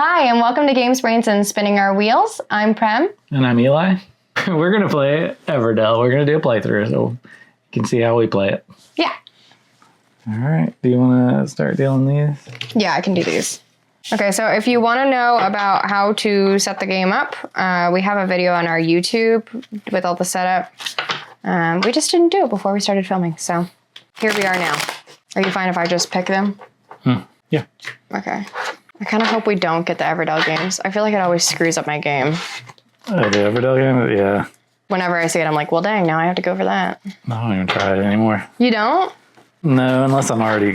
Hi, and welcome to Games, Brains, and Spinning Our Wheels. I'm Prem. And I'm Eli. We're going to play Everdell. We're going to do a playthrough so you can see how we play it. Yeah. All right. Do you want to start dealing these? Yeah, I can do these. Okay, so if you want to know about how to set the game up, we have a video on our YouTube with all the setup. We just didn't do it before we started filming, so here we are now. Are you fine if I just pick them? Yeah. Okay. I kind of hope we don't get the Everdell games. I feel like it always screws up my game. Oh, the Everdell game? Yeah. Whenever I see it, I'm like, well, dang, now I have to go for that. I don't even try it anymore. You don't? No, unless I'm already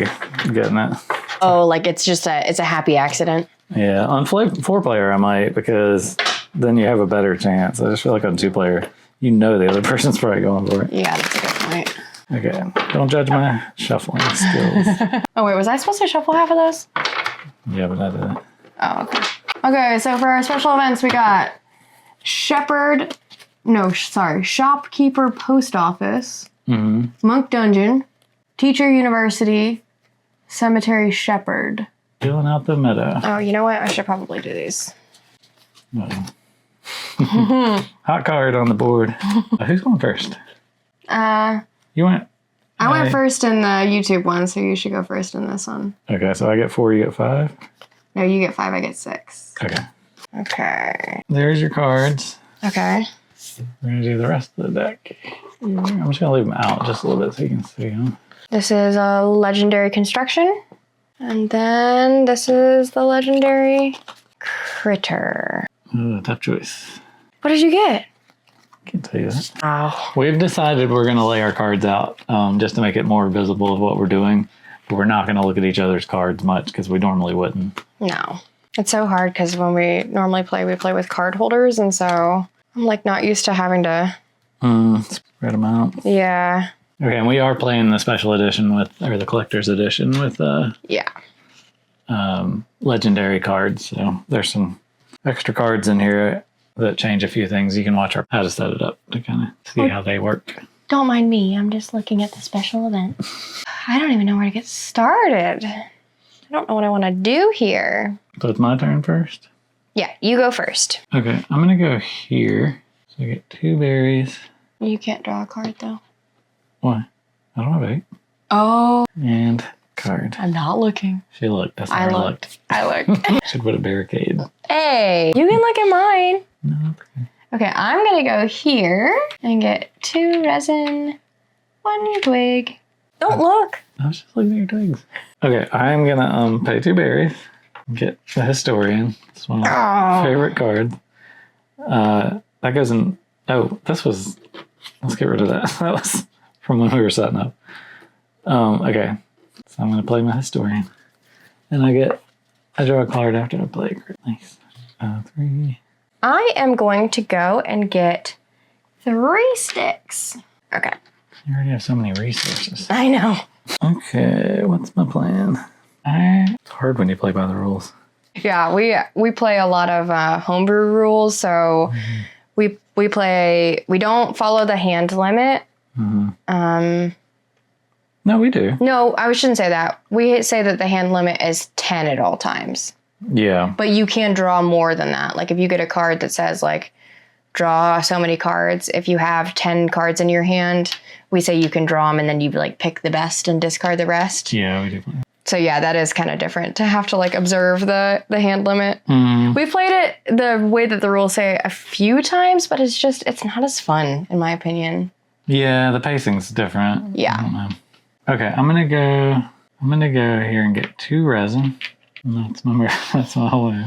getting it. Oh, like it's a happy accident. Yeah, on 4-player I might, because then you have a better chance. I just feel like on 2-player, you know the other person's probably going for it. Yeah, that's a good point. Okay, don't judge my shuffling skills. Oh, wait, was I supposed to shuffle half of those? Yeah, but I didn't. Oh, okay. Okay, so for our special events, we got Shopkeeper Post Office, Monk Dungeon, Teacher University, Cemetery Shepherd. Filling out the meadow. Oh, you know what? I should probably do these. Hot card on the board. Who's going first? You went. I went first in the YouTube one, so you should go first in this one. Okay, so I get 4, you get 5? No, you get 5, I get 6. Okay. Okay. There's your cards. Okay. We're going to do the rest of the deck. I'm just going to leave them out just a little bit so you can see them. This is a legendary construction. And then this is the legendary critter. Ooh, tough choice. What did you get? Can't tell you that. Oh. We've decided we're going to lay our cards out just to make it more visible of what we're doing. But we're not going to look at each other's cards much because we normally wouldn't. No. It's so hard because when we normally play, we play with card holders. And so I'm like not used to having to... Spread them out. Yeah. Okay, and we are playing the special edition or the collector's edition with legendary cards. So there's some extra cards in here that change a few things. You can watch how to set it up to kind of see how they work. Don't mind me. I'm just looking at the special event. I don't even know where to get started. I don't know what I want to do here. So it's my turn first? Yeah, you go first. Okay, I'm going to go here. So I get 2 berries. You can't draw a card, though. Why? I don't have 8. Oh. And card. I'm not looking. She looked. That's how I looked. I looked. Should put a barricade. Hey, you can look at mine. No, okay. Okay, I'm going to go here and get 2 resin, 1 twig. Don't look. I was just looking at your twigs. Okay, I'm going to pay 2 berries. Get the Historian. It's one of my favorite cards. That goes in... Oh, this was... Let's get rid of that. That was from when we were setting up. Okay, so I'm going to play my Historian. And I draw a card after I play it. Nice. 3. I am going to go and get 3 sticks. Okay. You already have so many resources. I know. Okay, what's my plan? It's hard when you play by the rules. Yeah, we play a lot of homebrew rules, so we don't follow the hand limit. No, we do. No, I shouldn't say that. We say that the hand limit is 10 at all times. Yeah. But you can draw more than that. Like if you get a card that says like draw so many cards, if you have 10 cards in your hand, we say you can draw them and then you like pick the best and discard the rest. Yeah, we do. So yeah, that is kind of different to have to like observe the hand limit. We played it the way that the rules say a few times, but it's not as fun in my opinion. Yeah, the pacing's different. Yeah. I don't know. Okay, I'm gonna go here and get 2 resin. And that's my whole way.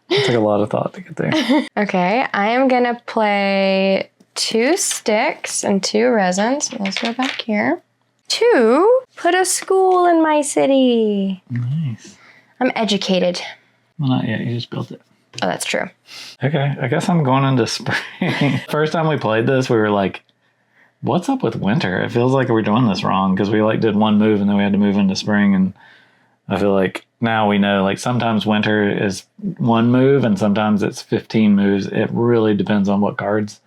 It took a lot of thought to get there. Okay, I am gonna play 2 sticks and 2 resins. So let's go back here. 2, put a school in my city. Nice. I'm educated. Well, not yet. You just built it. Oh, that's true. Okay, I guess I'm going into spring. First time we played this, we were like, what's up with winter? It feels like we're doing this wrong because we like did one move and then we had to move into spring. And I feel like now we know like sometimes winter is 1 move and sometimes it's 15 moves. It really depends on what cards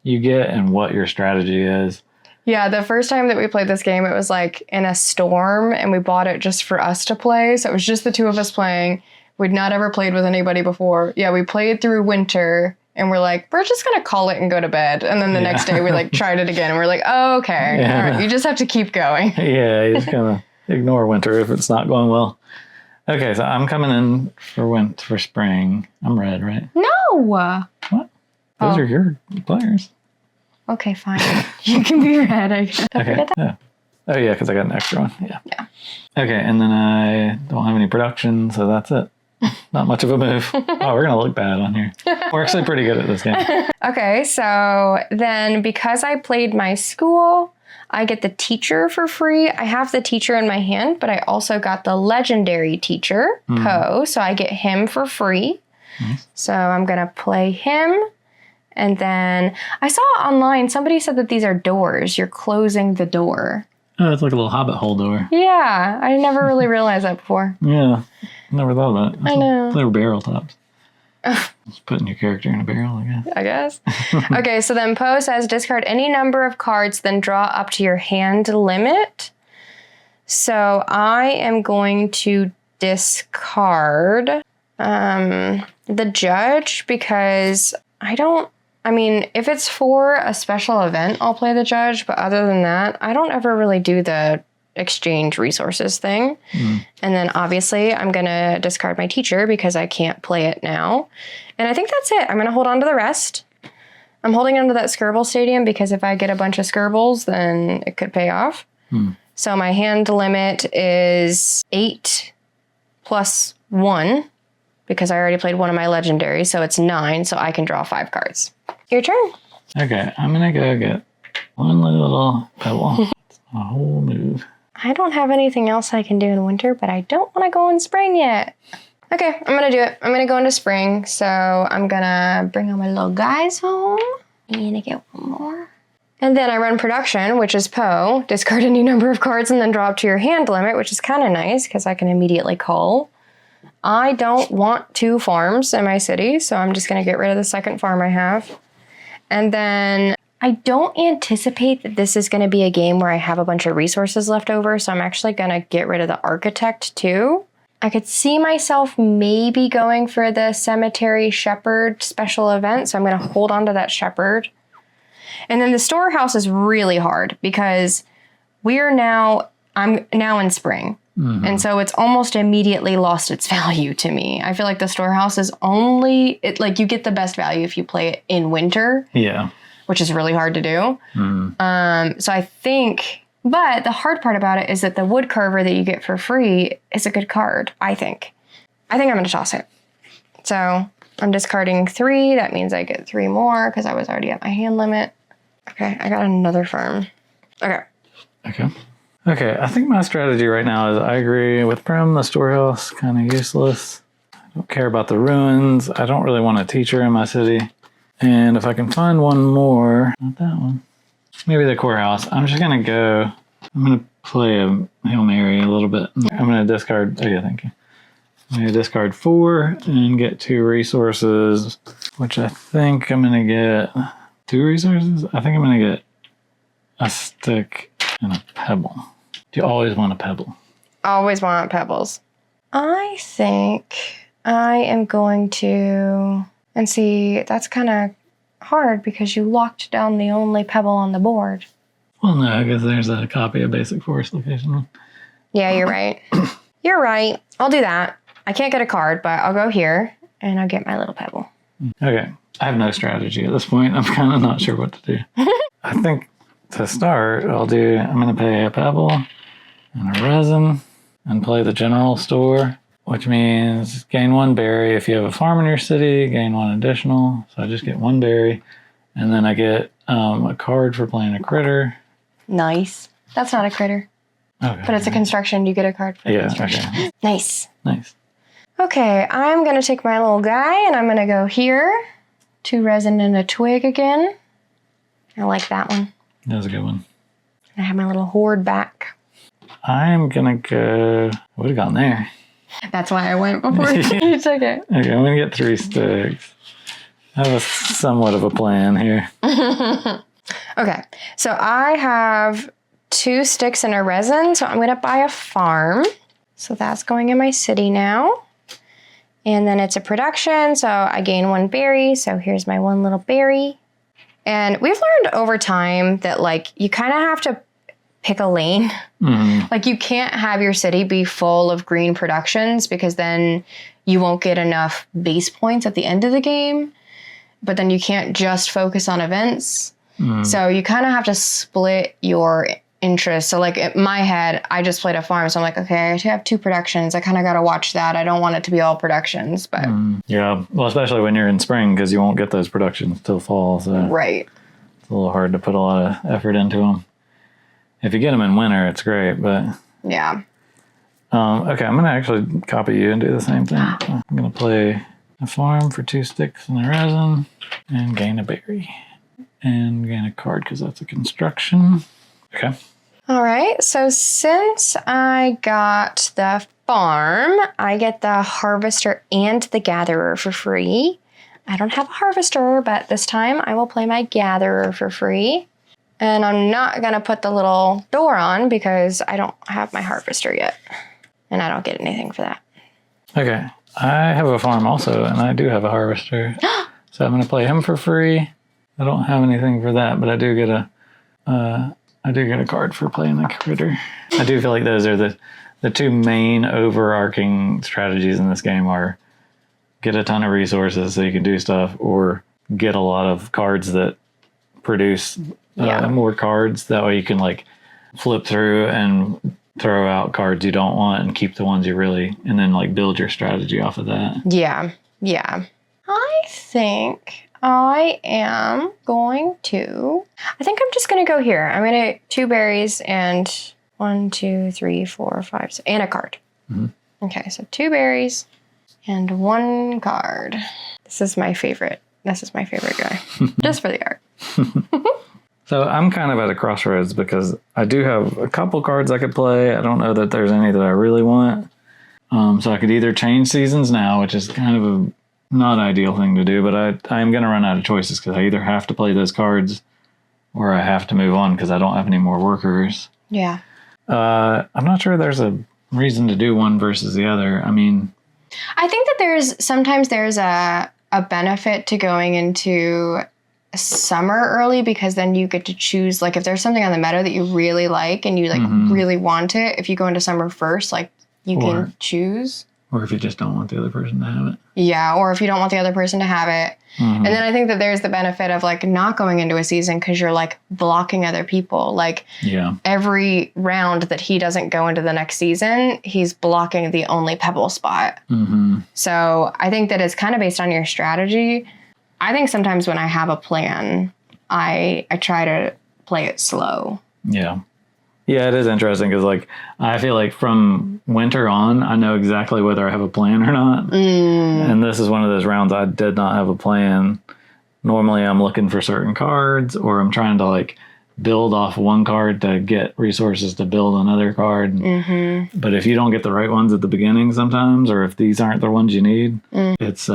you get and what your strategy is. Yeah, the first time that we played this game, it was like in a storm and we bought it just for us to play. So it was just the 2 of us playing. We'd not ever played with anybody before. Yeah, we played through winter and we're like, we're just going to call it and go to bed. And then the next day we like tried it again and we're like, oh, okay. Yeah. All right, you just have to keep going. Yeah, you just kind of ignore winter if it's not going well. Okay, so I'm coming in for spring. I'm red, right? No. What? Those are your players. Okay, fine. You can be red, I guess. Don't forget that. Yeah. Oh, yeah, because I got an extra one. Yeah. Yeah. Okay, and then I don't have any production, so that's it. Not much of a move. Oh, we're going to look bad on here. We're actually pretty good at this game. Okay, so then because I played my school, I get the teacher for free. I have the teacher in my hand, but I also got the legendary teacher, Poe, so I get him for free. Nice. So I'm going to play him. And then I saw online, somebody said that these are doors. You're closing the door. Oh, it's like a little hobbit hole door. Yeah, I never really realized that before. Yeah, never thought about it. I know. They were barrel tops. Just putting your character in a barrel, I guess. Okay, so then Poe says discard any number of cards, then draw up to your hand limit. So I am going to discard the judge because if it's for a special event, I'll play the judge. But other than that, I don't ever really do the exchange resources thing. And then obviously I'm going to discard my teacher because I can't play it now. And I think that's it. I'm going to hold on to the rest. I'm holding on to that Skirble Stadium because if I get a bunch of Skirbles, then it could pay off. So my hand limit is 8 plus 1 because I already played one of my legendaries. So it's 9. So I can draw 5 cards. Your turn. Okay, I'm going to go get one little pebble. It's a whole move. I don't have anything else I can do in winter, but I don't want to go in spring yet. Okay, I'm going to do it. I'm going to go into spring. So I'm going to bring all my little guys home. And I get one more. And then I run production, which is Poe. Discard any number of cards and then draw up to your hand limit, which is kind of nice because I can immediately call. I don't want 2 farms in my city, so I'm just going to get rid of the second farm I have. And then I don't anticipate that this is going to be a game where I have a bunch of resources left over, so I'm actually going to get rid of the architect too. I could see myself maybe going for the cemetery shepherd special event, so I'm going to hold on to that shepherd. And then the storehouse is really hard because I'm now in spring. And so it's almost immediately lost its value to me. I feel like the storehouse is you get the best value if you play it in winter. Yeah. Which is really hard to do. So I think, but the hard part about it is that the wood carver that you get for free is a good card, I think. I think I'm going to toss it. So I'm discarding 3. That means I get 3 more because I was already at my hand limit. Okay, I got another farm. Okay. Okay, I think my strategy right now is I agree with Prim, the storehouse, kind of useless. I don't care about the ruins. I don't really want a teacher in my city. And if I can find one more, not that one, maybe the courthouse, I'm just going to play a Hail Mary a little bit. I'm going to discard, thank you. I'm going to discard 4 and get 2 resources, which I think I'm going to get 2 resources. I think I'm going to get a stick and a pebble. Do you always want a pebble? Always want pebbles. I think I am going to... And see, that's kind of hard because you locked down the only pebble on the board. Well, no, I guess there's a copy of Basic Forest Location. Yeah, you're right. You're right. I'll do that. I can't get a card, but I'll go here and I'll get my little pebble. Okay. I have no strategy at this point. I'm kind of not sure what to do. I think to start, I'm going to pay a pebble and a resin and play the general store, which means gain 1 berry. If you have a farm in your city, gain 1 additional. So I just get 1 berry. And then I get a card for playing a critter. Nice. That's not a critter. Okay. But it's a construction. You get a card for the construction. Okay. Nice. Okay, I'm going to take my little guy and I'm going to go here. 2 resin and a twig again. I like that one. That was a good one. I have my little horde back. I'm going to go... I would have gone there. That's why I went before you took it. Okay, I'm going to get 3 sticks. I have somewhat of a plan here. Okay, so I have 2 sticks and a resin, so I'm going to buy a farm. So that's going in my city now. And then it's a production, so I gain 1 berry. So here's my 1 little berry. And we've learned over time that like you kind of have to pick a lane. Like you can't have your city be full of green productions because then you won't get enough base points at the end of the game. But then you can't just focus on events. So you kind of have to split your interest. So like in my head, I just played a farm. So I'm like, okay, I have 2 productions. I kind of got to watch that. I don't want it to be all productions, but. Yeah. Well, especially when you're in spring because you won't get those productions till fall. So Right. It's a little hard to put a lot of effort into them. If you get them in winter, it's great, but. Yeah. Okay, I'm going to actually copy you and do the same thing. I'm going to play a farm for 2 sticks and a resin and gain a berry. And gain a card because that's a construction. Okay. All right. So since I got the farm, I get the harvester and the gatherer for free. I don't have a harvester, but this time I will play my gatherer for free. And I'm not going to put the little door on because I don't have my harvester yet. And I don't get anything for that. Okay. I have a farm also, and I do have a harvester. So I'm going to play him for free. I don't have anything for that, but I do get a card for playing the critter. I do feel like those are the 2 main overarching strategies in this game are get a ton of resources so you can do stuff, or get a lot of cards that produce more cards. That way you can like flip through and throw out cards you don't want and keep the ones you really, and then like build your strategy off of that. Yeah. Yeah. I think I am going to, I think I'm just going to go here. I'm going to 2 berries and 1, 2, 3, 4, 5, 6, and a card. Okay, so 2 berries and 1 card. This is my favorite. This is my favorite guy, just for the art. So I'm kind of at a crossroads because I do have a couple cards I could play. I don't know that there's any that I really want. So I could either change seasons now, which is kind of a not ideal thing to do, but I am going to run out of choices because I either have to play those cards or I have to move on because I don't have any more workers. Yeah. I'm not sure there's a reason to do one versus the other. I mean, I think that sometimes there's a benefit to going into summer early because then you get to choose, like if there's something on the meta that you really like and you like really want it, if you go into summer first, like you can choose. Or if you just don't want the other person to have it. Yeah, or if you don't want the other person to have it. And then I think that there's the benefit of like not going into a season because you're like blocking other people. Like every round that he doesn't go into the next season, he's blocking the only pebble spot. So I think that it's kind of based on your strategy. I think sometimes when I have a plan, I try to play it slow. Yeah. Yeah, it is interesting because, like, I feel like from winter on, I know exactly whether I have a plan or not. And this is one of those rounds I did not have a plan. Normally, I'm looking for certain cards, or I'm trying to, like, build off one card to get resources to build another card. But if you don't get the right ones at the beginning sometimes, or if these aren't the ones you need, it's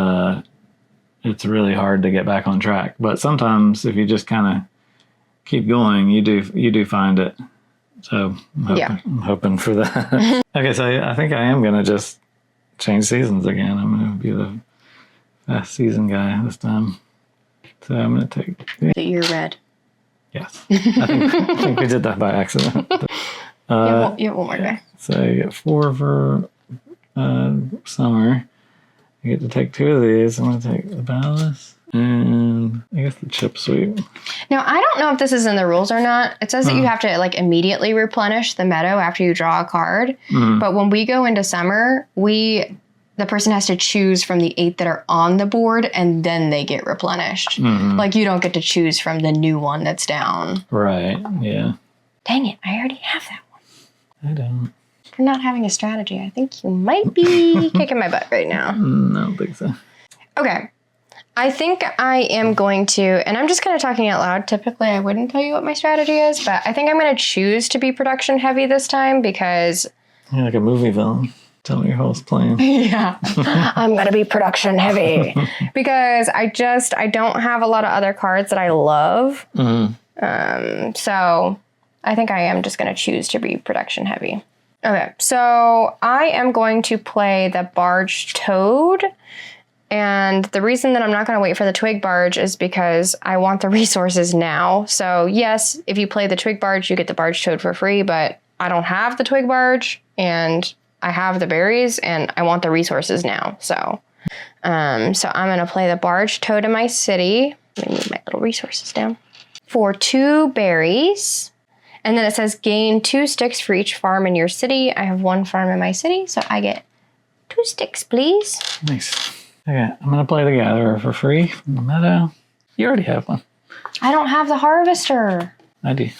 really hard to get back on track. But sometimes, if you just kind of keep going, you do find it. So I'm hoping for that. Okay, so I think I am going to just change seasons again. I'm going to be the fast season guy this time. So I'm going to take... You're red. Yes. I think we did that by accident. You have one more guy. So you get 4 for summer. You get to take 2 of these. I'm going to take the ballast. And I guess the chip sweep. Now, I don't know if this is in the rules or not. It says that you have to like immediately replenish the meadow after you draw a card. But when we go into summer, the person has to choose from the 8 that are on the board and then they get replenished. Like you don't get to choose from the new one that's down. Right, yeah. Dang it, I already have that one. I don't. For not having a strategy, I think you might be kicking my butt right now. No, I don't think so. Okay. I think I am going to, and I'm just kind of talking out loud. Typically, I wouldn't tell you what my strategy is, but I think I'm going to choose to be production heavy this time because... You're like a movie villain. Tell me your whole plan. Yeah. I'm going to be production heavy because I don't have a lot of other cards that I love. So I think I am just going to choose to be production heavy. Okay, so I am going to play the Barge Toad. And the reason that I'm not going to wait for the Twig Barge is because I want the resources now. So yes, if you play the Twig Barge, you get the Barge Toad for free, but I don't have the Twig Barge and I have the berries and I want the resources now. So I'm going to play the Barge Toad in my city. Let me move my little resources down. For 2 berries. And then it says gain 2 sticks for each farm in your city. I have 1 farm in my city, so I get 2 sticks, please. Nice. Okay, I'm going to play the Gatherer for free from the meadow. You already have one. I don't have the Harvester. I do.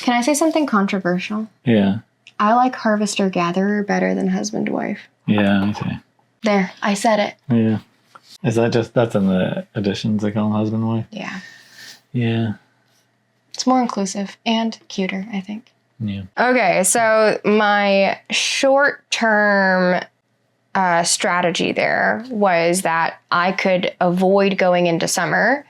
Can I say something controversial? Yeah. I like Harvester Gatherer better than Husband Wife. Yeah, me too. There, I said it. Yeah. Is that that's in the editions they call them husband wife? Yeah. Yeah. It's more inclusive and cuter, I think. Yeah. Okay, so my short-term strategy there was that I could avoid going into summer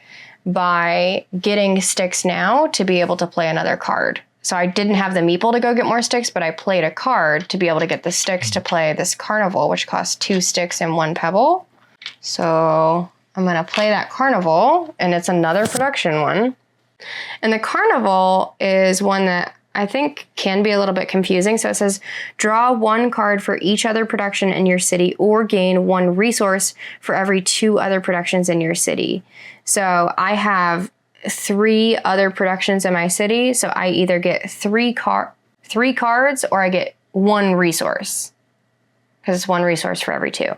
by getting sticks now to be able to play another card. So I didn't have the meeple to go get more sticks, but I played a card to be able to get the sticks to play this carnival, which costs 2 sticks and 1 pebble. So I'm going to play that carnival, and it's another production one. And the carnival is one that I think can be a little bit confusing. So it says, draw 1 card for each other production in your city or gain 1 resource for every 2 other productions in your city. So I have 3 other productions in my city. So I either get 3 cards or I get 1 resource because it's 1 resource for every 2.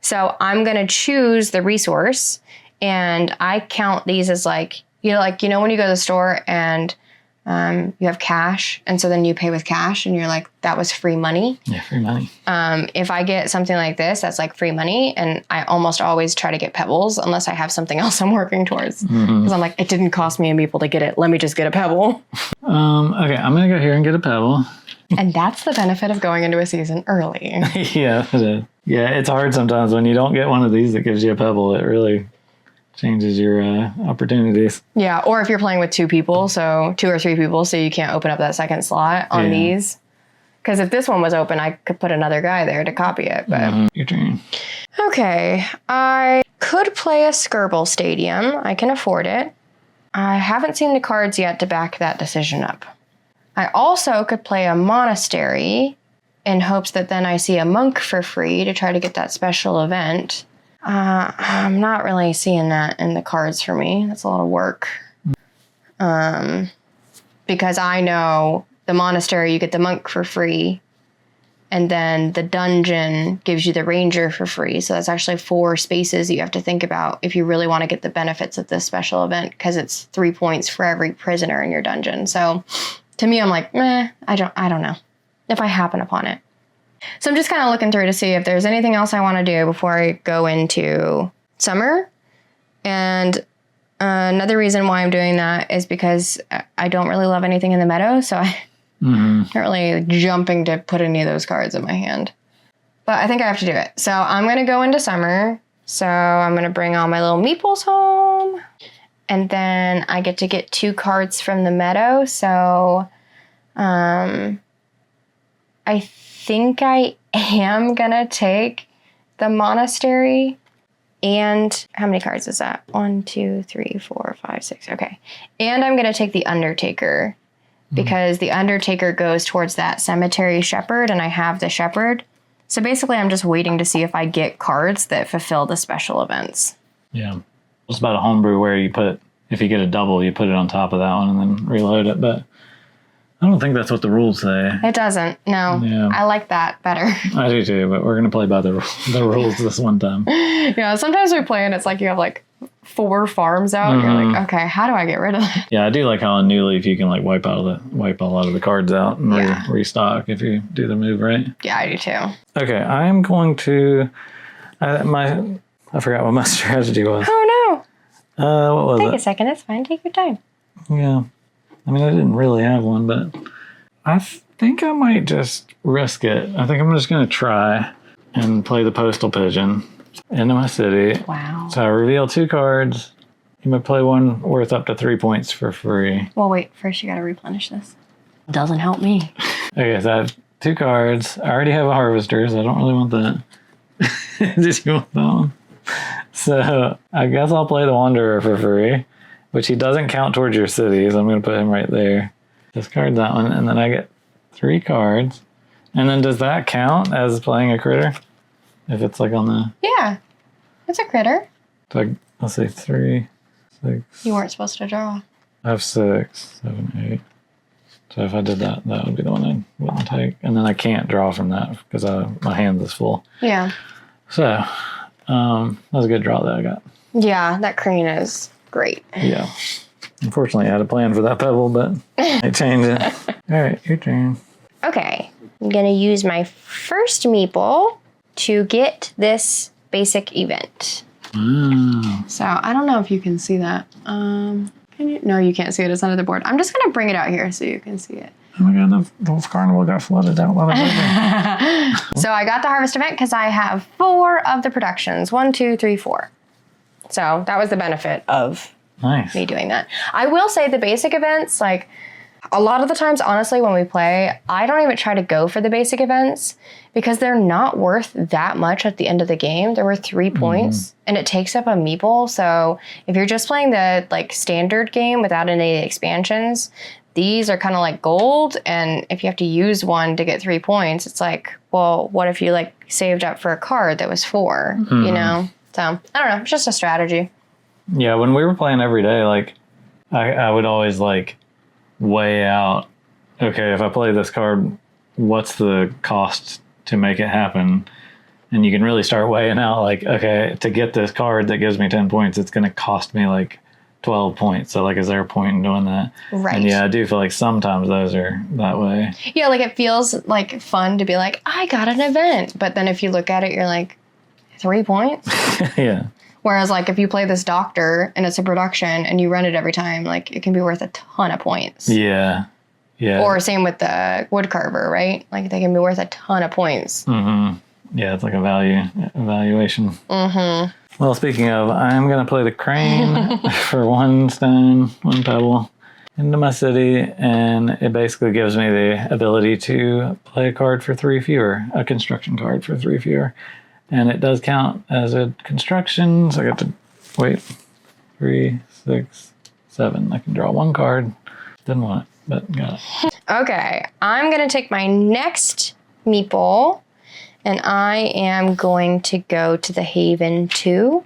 So I'm going to choose the resource and I count these as like when you go to the store and you have cash, and so then you pay with cash, and you're like, that was free money. Yeah, free money. If I get something like this, that's like free money, and I almost always try to get pebbles unless I have something else I'm working towards. Because I'm like, it didn't cost me a meeple to get it. Let me just get a pebble. Okay, I'm gonna go here and get a pebble. And that's the benefit of going into a season early. Yeah, it is. Yeah, it's hard sometimes when you don't get one of these that gives you a pebble. It really changes your opportunities. Yeah, or if you're playing with 2 people, so 2 or 3 people, so you can't open up that second slot on these. Because if this one was open, I could put another guy there to copy it. But your turn. Okay, I could play a Skirble Stadium. I can afford it. I haven't seen the cards yet to back that decision up. I also could play a Monastery in hopes that then I see a monk for free to try to get that special event. I'm not really seeing that in the cards for me. That's a lot of work. Because I know the Monastery, you get the monk for free. And then the dungeon gives you the ranger for free. So that's actually 4 spaces that you have to think about if you really want to get the benefits of this special event, because it's 3 points for every prisoner in your dungeon. So to me, I'm like, I don't know if I happen upon it. So I'm just kind of looking through to see if there's anything else I want to do before I go into summer. And another reason why I'm doing that is because I don't really love anything in the meadow. So I'm not really jumping to put any of those cards in my hand. But I think I have to do it. So I'm going to go into summer. So I'm going to bring all my little meeples home. And then I get to get 2 cards from the meadow. So I think I am going to take the Monastery. And how many cards is that? 1, 2, 3, 4, 5, 6. Okay. And I'm going to take the Undertaker because the Undertaker goes towards that Cemetery Shepherd, and I have the Shepherd. So basically, I'm just waiting to see if I get cards that fulfill the special events. Yeah. It's about a homebrew where if you get a double, you put it on top of that one and then reload it. But I don't think that's what the rules say. It doesn't. No. Yeah. I like that better. I do too, but we're going to play by the rules this one time. Yeah, sometimes we play and it's like you have like 4 farms out. And you're like, okay, how do I get rid of that? Yeah, I do like how on New Leaf you can like wipe a lot of the cards out and restock if you do the move right. Yeah, I do too. Okay, I'm going to... I forgot what my strategy was. Oh no. What was it? Take a second. It's fine. Take your time. Yeah. I mean, I didn't really have one, but I think I might just risk it. I think I'm just going to try and play the Postal Pigeon into my city. Wow. So I reveal 2 cards. You may play one worth up to 3 points for free. Well, wait. First, you got to replenish this. Doesn't help me. Okay, so I have 2 cards. I already have a harvester, so I don't really want that. Did you want that one? So I guess I'll play the Wanderer for free, which he doesn't count towards your city, so I'm going to put him right there. Discard that one, and then I get 3 cards. And then does that count as playing a critter? If it's like on the... Yeah, it's a critter. So let's say 3, 6... You weren't supposed to draw. I have 6, 7, 8. So if I did that, that would be the one I wouldn't take. And then I can't draw from that because my hand is full. Yeah. So that was a good draw that I got. Yeah, that crane is great. Yeah. Unfortunately, I had a plan for that pebble, but I changed it. All right, your turn. Okay. I'm going to use my first meeple to get this basic event. Wow. So I don't know if you can see that. Can you? No, you can't see it. It's under the board. I'm just going to bring it out here so you can see it. Oh my god, the carnival got flooded out. So I got the harvest event because I have 4 of the productions. 1, 2, 3, 4. So that was the benefit of me doing that. I will say the basic events, like a lot of the times, honestly, when we play, I don't even try to go for the basic events because they're not worth that much at the end of the game. They're worth 3 points and it takes up a meeple. So if you're just playing the like standard game without any expansions, these are kind of like gold. And if you have to use one to get 3 points, it's like, well, what if you like saved up for a card that was 4, you know? So I don't know. It's just a strategy. Yeah, when we were playing every day, like I would always like weigh out, okay, if I play this card, what's the cost to make it happen? And you can really start weighing out like, okay, to get this card that gives me 10 points, it's going to cost me like 12 points. So like, is there a point in doing that? Right. And yeah, I do feel like sometimes those are that way. Yeah, like it feels like fun to be like, I got an event. But then if you look at it, you're like, 3 points? Yeah. Whereas like if you play this doctor and it's a production and you run it every time, like it can be worth a ton of points. Yeah. Yeah. Or same with the woodcarver, right? Like they can be worth a ton of points. Mm-hmm. Yeah, it's like a evaluation. Mm-hmm. Well, speaking of, I'm going to play the crane for 1 stone, 1 pebble into my city, and it basically gives me the ability to play a card for 3 fewer, a construction card for 3 fewer. And it does count as a construction, so I got to wait. 3, 6, 7. I can draw 1 card. Didn't want it, but got it. Okay, I'm going to take my next meeple, and I am going to go to the Haven 2.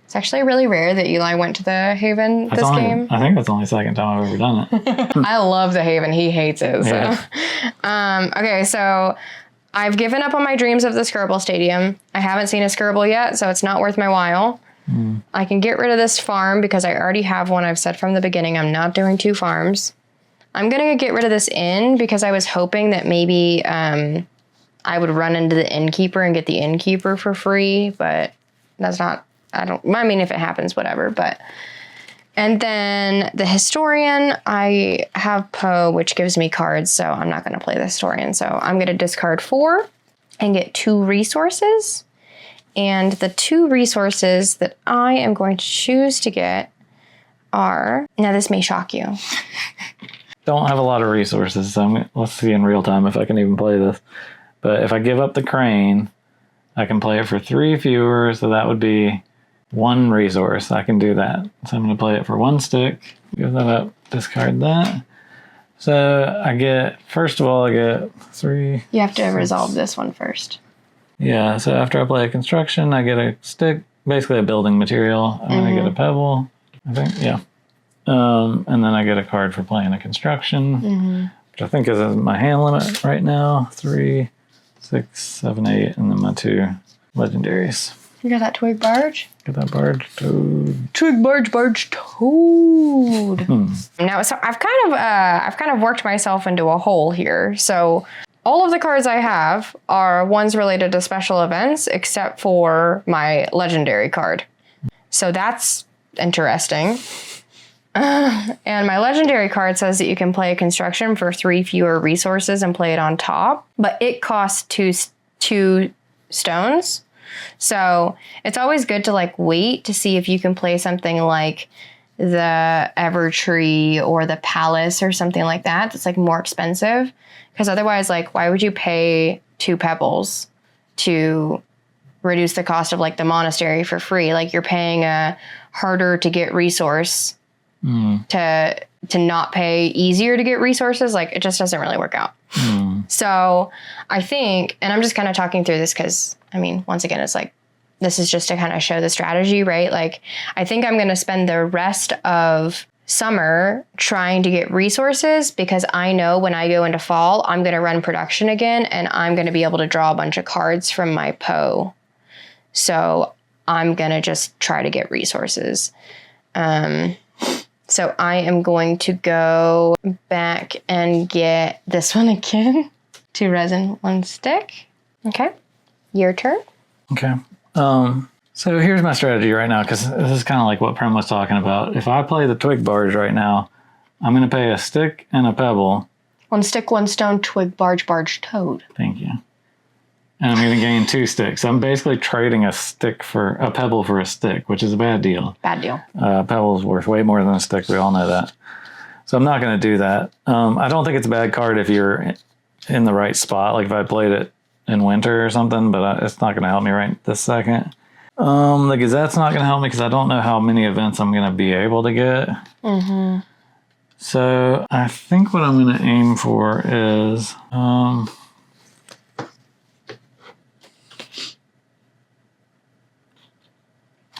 It's actually really rare that Eli went to the Haven this game. I think that's only the second time I've ever done it. I love the Haven. He hates it. So. Yeah. Okay, so I've given up on my dreams of the Skirble Stadium. I haven't seen a Skirble yet, so it's not worth my while. I can get rid of this farm because I already have one. I've said from the beginning I'm not doing 2 farms. I'm going to get rid of this inn because I was hoping that maybe I would run into the innkeeper and get the innkeeper for free, but that's not, I mean, if it happens, whatever, but. And then the historian, I have Poe, which gives me cards, so I'm not going to play the historian. So I'm going to discard 4 and get 2 resources. And the 2 resources that I am going to choose to get are, now this may shock you. Don't have a lot of resources, so let's see in real time if I can even play this. But if I give up the crane, I can play it for 3 fewer, so that would be 1 resource. I can do that. So I'm going to play it for 1 stick. Give that up. Discard that. So I get, first of all, I get 3. You have to resolve this one first. Yeah, so after I play a construction, I get a stick, basically a building material. I'm going to get a pebble, I think, yeah. And then I get a card for playing a construction, which I think is my hand limit right now. 3, 6, 7, 8, and then my 2 legendaries. You got that twig barge? Get that barge, toad. Twig barge, toad. Now, so I've kind of worked myself into a hole here. So all of the cards I have are ones related to special events, except for my legendary card. So that's interesting. And my legendary card says that you can play a construction for 3 fewer resources and play it on top, but it costs 2 stones. So it's always good to like wait to see if you can play something like the Evertree or the Palace or something like that that's like more expensive, Because otherwise, like, why would you pay 2 pebbles to reduce the cost of like the monastery for free? Like, you're paying a harder to get resource to not pay easier to get resources. Like, it just doesn't really work out. So I think, and I'm just kind of talking through this because, I mean, once again, it's like, this is just to kind of show the strategy, right? Like, I think I'm going to spend the rest of summer trying to get resources, because I know when I go into fall, I'm going to run production again, and I'm going to be able to draw a bunch of cards from my Poe. So I'm going to just try to get resources. So I am going to go back and get this one again. 2 resin, 1 stick. Okay. Your turn. Okay. So here's my strategy right now, because this is kind of like what Prim was talking about. If I play the twig barge right now, I'm going to pay a stick and a pebble. 1 stick, 1 stone, twig, barge, toad. Thank you. And I'm going to gain 2 sticks. I'm basically trading a pebble for a stick, which is a bad deal. Bad deal. Pebble's worth way more than a stick. We all know that. So I'm not going to do that. I don't think it's a bad card if you're in the right spot. Like if I played it in winter or something, but it's not going to help me right this second. The Gazette's not going to help me because I don't know how many events I'm going to be able to get. So I think what I'm going to aim for is...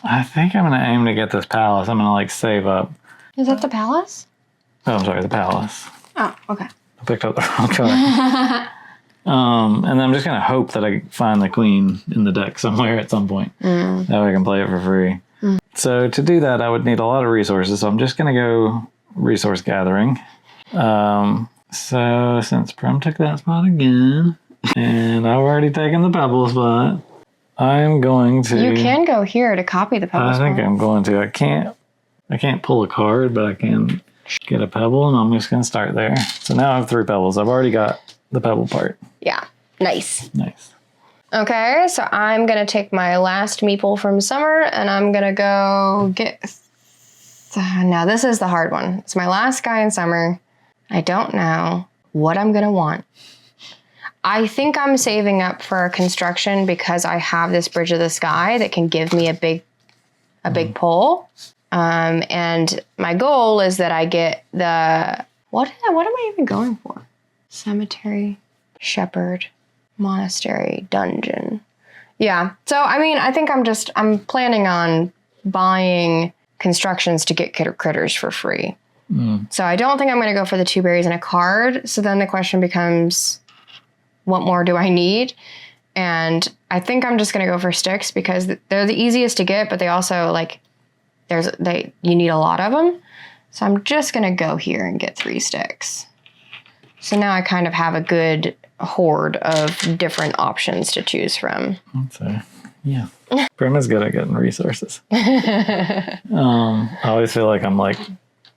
I think I'm going to aim to get this palace. I'm going to like save up. Is that the palace? Oh, I'm sorry, the palace. Oh, okay. I picked up the wrong card. And then I'm just going to hope that I find the queen in the deck somewhere at some point. That way I can play it for free. So to do that, I would need a lot of resources. So I'm just going to go resource gathering. So since Prim took that spot again, and I've already taken the pebble spot, I'm going to... You can go here to copy the pebble. I think I'm going to. I can't pull a card, but I can get a pebble, and I'm just going to start there. So now I have 3 pebbles. I've already got the pebble part. Yeah. Nice. Nice. Okay, so I'm going to take my last meeple from summer, and I'm going to go get... Now, this is the hard one. It's my last guy in summer. I don't know what I'm going to want. I think I'm saving up for a construction because I have this Bridge of the Sky that can give me a big pull. And my goal is that I get the... What am I even going for? Cemetery, Shepherd, Monastery, Dungeon. Yeah. So, I mean, I think I'm planning on buying constructions to get critters for free. So I don't think I'm going to go for the 2 berries and a card. So then the question becomes... What more do I need? And I think I'm just going to go for sticks because they're the easiest to get, but they also like, you need a lot of them. So I'm just going to go here and get 3 sticks. So now I kind of have a good horde of different options to choose from. So, yeah. Prim is good at getting resources. I always feel like I'm like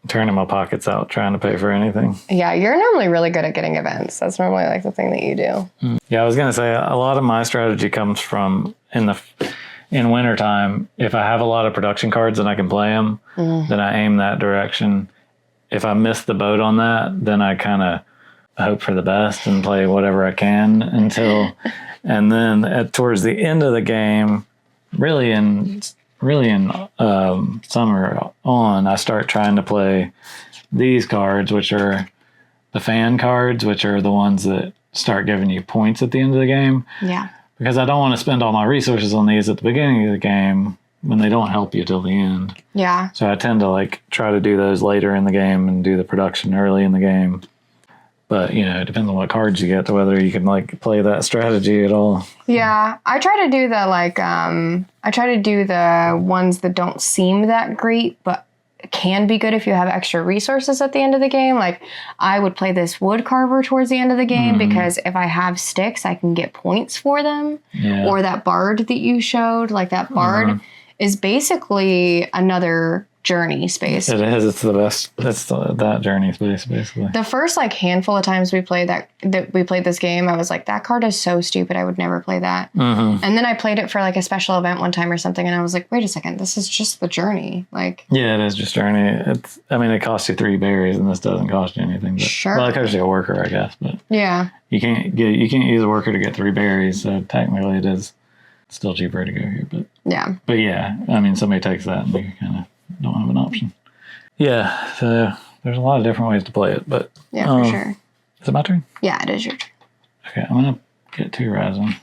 turning my pockets out trying to pay for anything. Yeah, you're normally really good at getting events. That's normally like the thing that you do. Yeah, I was going to say a lot of my strategy comes from in wintertime. If I have a lot of production cards and I can play them, then I aim that direction. If I miss the boat on that, then I kind of hope for the best and play whatever I can and then towards the end of the game, really in summer on, I start trying to play these cards, which are the fan cards, which are the ones that start giving you points at the end of the game. Yeah. Because I don't want to spend all my resources on these at the beginning of the game when they don't help you till the end. Yeah. So I tend to like try to do those later in the game and do the production early in the game. But, you know, it depends on what cards you get to whether you can, like, play that strategy at all. Yeah. I try to do the ones that don't seem that great, but can be good if you have extra resources at the end of the game. Like, I would play this wood carver towards the end of the game because if I have sticks, I can get points for them. Yeah. Or that bard that you showed, like, that bard is basically another journey space. It is. It's the best. It's that journey space, basically. The first like handful of times we played that we played this game, I was like, that card is so stupid. I would never play that. And then I played it for like a special event one time or something, and I was like, wait a second, this is just the journey. Like, yeah, it is just journey. It costs you 3 berries, and this doesn't cost you anything. But, sure. Well, it costs you a worker, I guess, but yeah, you can't use a worker to get 3 berries. So technically, it is still cheaper to go here. But yeah, I mean, somebody takes that, and you kind of don't have an option. Yeah, so there's a lot of different ways to play it, but yeah, for sure. Is it my turn? Yeah, it is your turn. Okay, I'm gonna get 2 resin.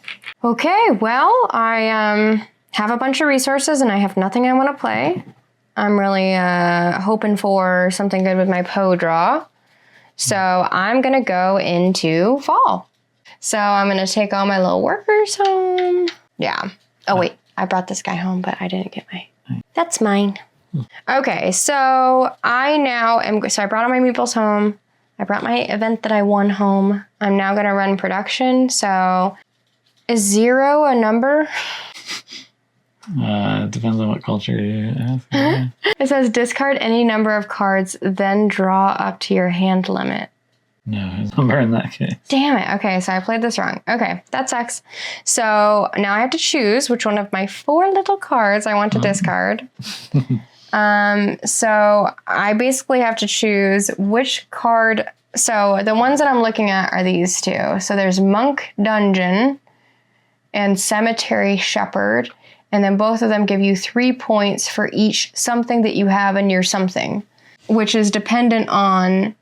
Okay, well, I have a bunch of resources and I have nothing I want to play. I'm really hoping for something good with my Poe draw. So I'm gonna go into fall. So I'm gonna take all my little workers home. Yeah. Oh wait, I brought this guy home, but I didn't get my. That's mine. Okay, so I brought all my meeples home. I brought my event that I won home. I'm now going to run production. So is 0 a number? It depends on what culture you ask. Yeah. It says discard any number of cards, then draw up to your hand limit. No, it's a number in that case. Damn it. Okay, so I played this wrong. Okay, that sucks. So now I have to choose which one of my 4 little cards I want to discard. So I basically have to choose which card. So the ones that I'm looking at are these 2. So there's Monk Dungeon and Cemetery Shepherd. And then both of them give you 3 points for each something that you have in your something, which is dependent on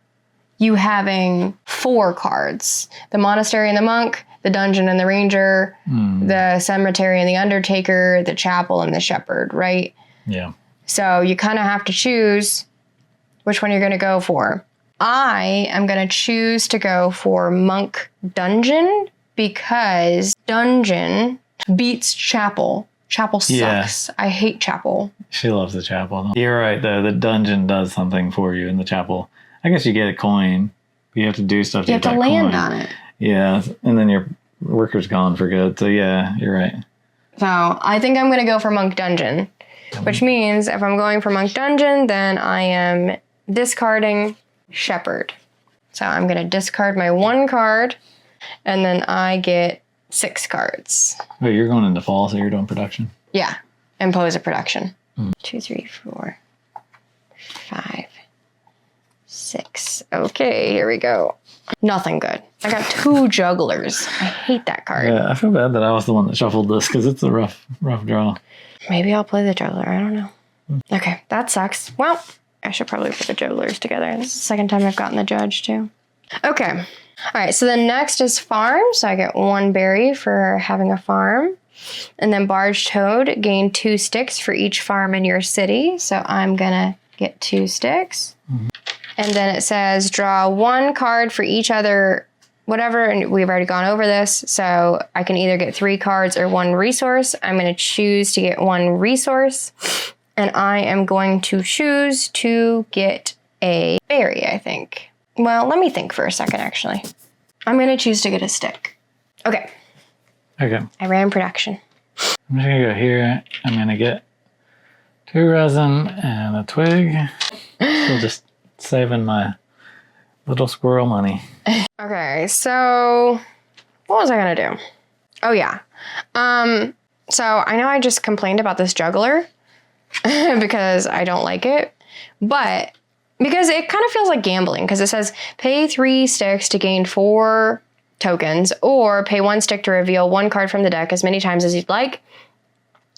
you having 4 cards. The Monastery and the Monk, the Dungeon and the Ranger, the Cemetery and the Undertaker, the Chapel and the Shepherd, right? Yeah. So you kind of have to choose which one you're going to go for. I am going to choose to go for Monk Dungeon because Dungeon beats Chapel. Chapel sucks. Yeah. I hate Chapel. She loves the Chapel. You're right, though. The Dungeon does something for you in the Chapel. I guess you get a coin. You have to do stuff to get that coin. You have to land on it. Yeah, and then your worker's gone for good. So yeah, you're right. So I think I'm going to go for Monk Dungeon. Which means if I'm going for Monk Dungeon, then I am discarding Shepherd. So I'm going to discard my 1 card, and then I get 6 cards. Wait, you're going into fall, so you're doing production? Yeah, impose a production. 2, 3, 4, 5, 6. Okay, here we go. Nothing good. I got 2 jugglers. I hate that card. Yeah, I feel bad that I was the one that shuffled this because it's a rough draw. Maybe I'll play the juggler. I don't know. Okay, that sucks. Well, I should probably put the jugglers together. This is the second time I've gotten the judge, too. Okay. All right, so the next is farm. So I get 1 berry for having a farm. And then barge toad, gain 2 sticks for each farm in your city. So I'm going to get 2 sticks. And then it says draw 1 card for each other whatever, and we've already gone over this, so I can either get 3 cards or 1 resource. I'm going to choose to get 1 resource, and I am going to choose to get a berry, I think. Well, let me think for a second, actually. I'm going to choose to get a stick. Okay. I ran production. I'm just going to go here. I'm going to get 2 resin and a twig. Still just saving my little squirrel money. Okay, so what was I gonna do? Oh yeah. So I know I just complained about this juggler because I don't like it, but because it kind of feels like gambling because it says pay 3 sticks to gain 4 tokens or pay 1 stick to reveal 1 card from the deck as many times as you'd like.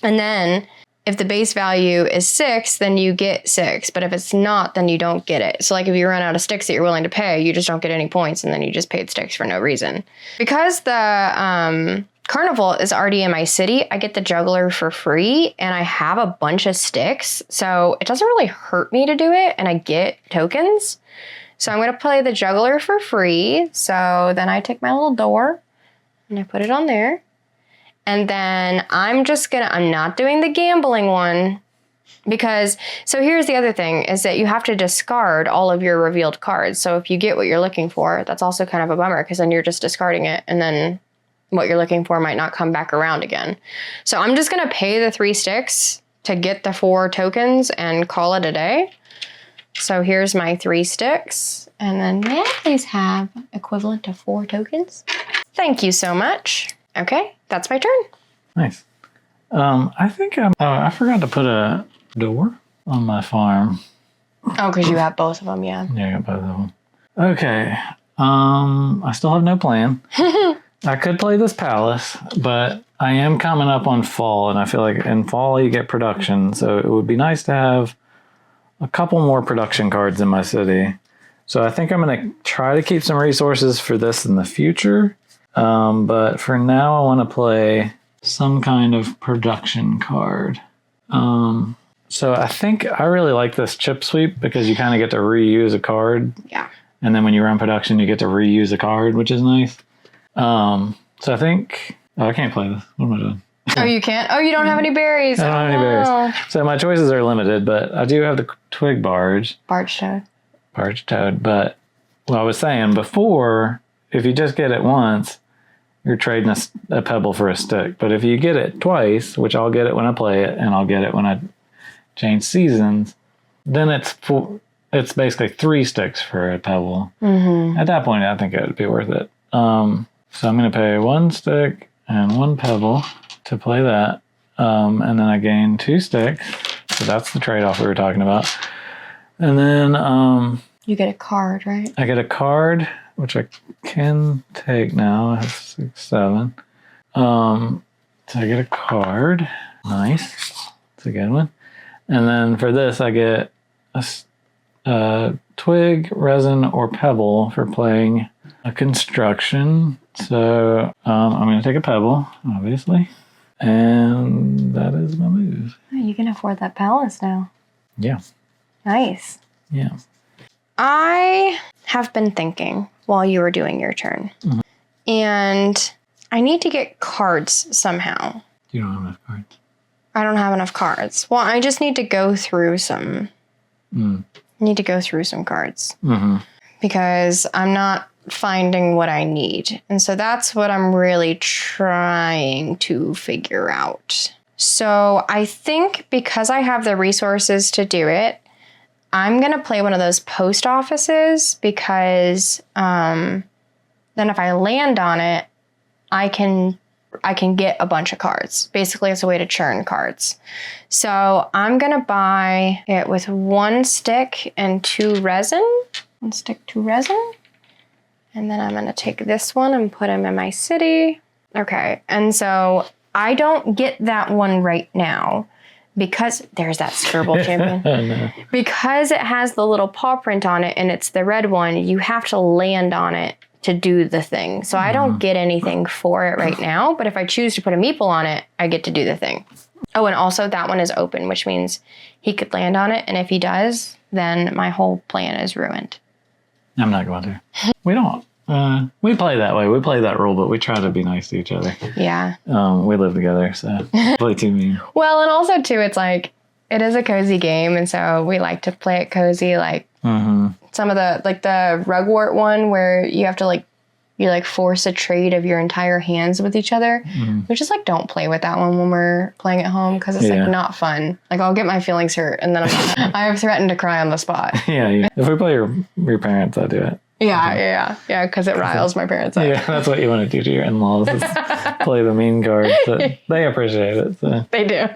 And then if the base value is 6, then you get 6. But if it's not, then you don't get it. So like if you run out of sticks that you're willing to pay, you just don't get any points and then you just paid sticks for no reason. Because the carnival is already in my city, I get the juggler for free and I have a bunch of sticks. So it doesn't really hurt me to do it and I get tokens. So I'm going to play the juggler for free. So then I take my little door and I put it on there. And then I'm not doing the gambling one because, so here's the other thing is that you have to discard all of your revealed cards. So if you get what you're looking for, that's also kind of a bummer because then you're just discarding it and then what you're looking for might not come back around again. So I'm just going to pay the 3 sticks to get the 4 tokens and call it a day. So here's my 3 sticks. And then may I please have equivalent to 4 tokens? Thank you so much. Okay, that's my turn. Nice. I think I forgot to put a door on my farm. Oh, because you have both of them, yeah. Yeah, I got both of them. Okay. I still have no plan. I could play this palace, but I am coming up on fall, and I feel like in fall you get production, so it would be nice to have a couple more production cards in my city. So I think I'm going to try to keep some resources for this in the future, but for now I want to play some kind of production card. So I think I really like this chip sweep because you kind of get to reuse a card. Yeah. And then when you run production, you get to reuse a card, which is nice. So I think... Oh, I can't play this. What am I doing? Oh, you can't? Oh, you don't have any berries. I don't have any berries. So my choices are limited, but I do have the twig barge. Barge toad. Barge toad. But what I was saying before, if you just get it once, you're trading a pebble for a stick. But if you get it twice, which I'll get it when I play it, and I'll get it when I change seasons, then it's basically 3 sticks for a pebble. Mm-hmm. At that point, I think it would be worth it. So I'm going to pay 1 stick and 1 pebble to play that. And then I gain 2 sticks. So that's the trade-off we were talking about. And then... you get a card, right? I get a card, which I can take now. I have 6, 7. So I get a card. Nice. It's a good one. And then for this, I get a twig, resin, or pebble for playing a construction. So I'm going to take a pebble, obviously. And that is my move. Oh, you can afford that palace now. Yeah. Nice. Yeah. I have been thinking while you were doing your turn. Mm-hmm. And I need to get cards somehow. You don't have enough cards. I don't have enough cards. Well, I just need to go through some... need to go through some cards. Mm-hmm. Because I'm not finding what I need. And so that's what I'm really trying to figure out. So I think because I have the resources to do it, I'm going to play one of those post offices because then if I land on it, I can get a bunch of cards. Basically, it's a way to churn cards. So I'm going to buy it with 1 stick and 2 resin. 1 stick, 2 resin. And then I'm going to take this one and put them in my city. Okay, and so I don't get that one right now because there's that Skirble champion. No. Because it has the little paw print on it and it's the red one, you have to land on it to do the thing. So I don't get anything for it right now, but if I choose to put a meeple on it, I get to do the thing. Oh, and also that one is open, which means he could land on it. And if he does, then my whole plan is ruined. I'm not going to. We don't. We play that way. We play that rule, but we try to be nice to each other. Yeah. We live together, so play too mean. Well, and also too, it's like, it is a cozy game. And so we like to play it cozy. Like some of the, like the rugwort one where you have to you force a trade of your entire hands with each other. We just don't play with that one when we're playing at home because it's not fun. Like I'll get my feelings hurt and then I have threatened to cry on the spot. Yeah. If we play your parents, I do it. Yeah, because it riles my parents up. Yeah, that's what you want to do to your in-laws is play the mean card. So they appreciate it. So. They do.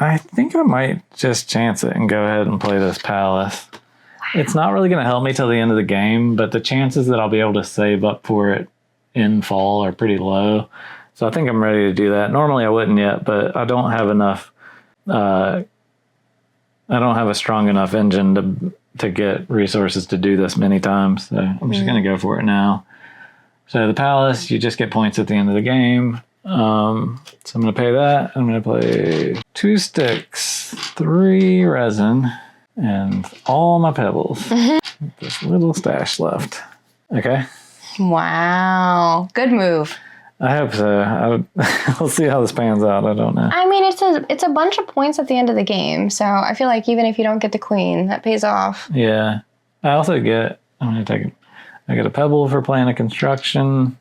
I think I might just chance it and go ahead and play this palace. Wow. It's not really going to help me till the end of the game, but the chances that I'll be able to save up for it in fall are pretty low. So I think I'm ready to do that. Normally I wouldn't yet, but I don't have enough. I don't have a strong enough engine to get resources to do this many times. So I'm just going to go for it now. So the palace, you just get points at the end of the game. So I'm going to pay that. I'm going to play 2 sticks, 3 resin, and all my pebbles. This little stash left. Okay. Wow. Good move. I hope so. We'll see how this pans out. I don't know. I mean, it's a bunch of points at the end of the game. So I feel like even if you don't get the queen, that pays off. Yeah. I also get, I get a pebble for playing a construction.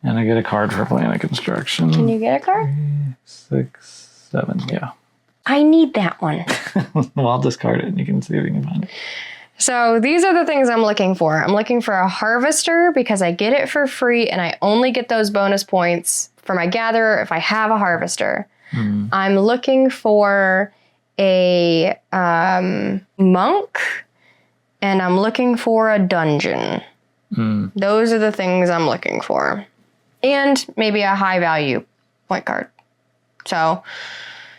And I get a card for playing a construction. Can you get a card? 3, 6, 7, yeah. I need that one. Well, I'll discard it and you can see if you can find it. So these are the things I'm looking for. I'm looking for a harvester because I get it for free and I only get those bonus points for my gatherer if I have a harvester. I'm looking for a monk and I'm looking for a dungeon. Those are the things I'm looking for. And maybe a high value point card. So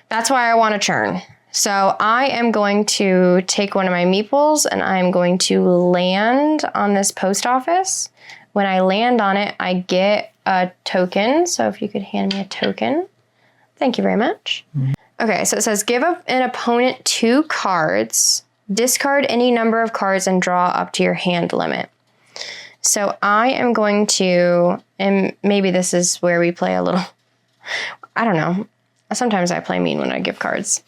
that's why I want to churn. So I am going to take one of my meeples and I'm going to land on this post office. When I land on it, I get a token. So if you could hand me a token. Thank you very much. Okay, so it says give up an opponent 2 cards, discard any number of cards and draw up to your hand limit. So I am going to, and maybe this is where we play a little, I don't know. Sometimes I play mean when I give cards.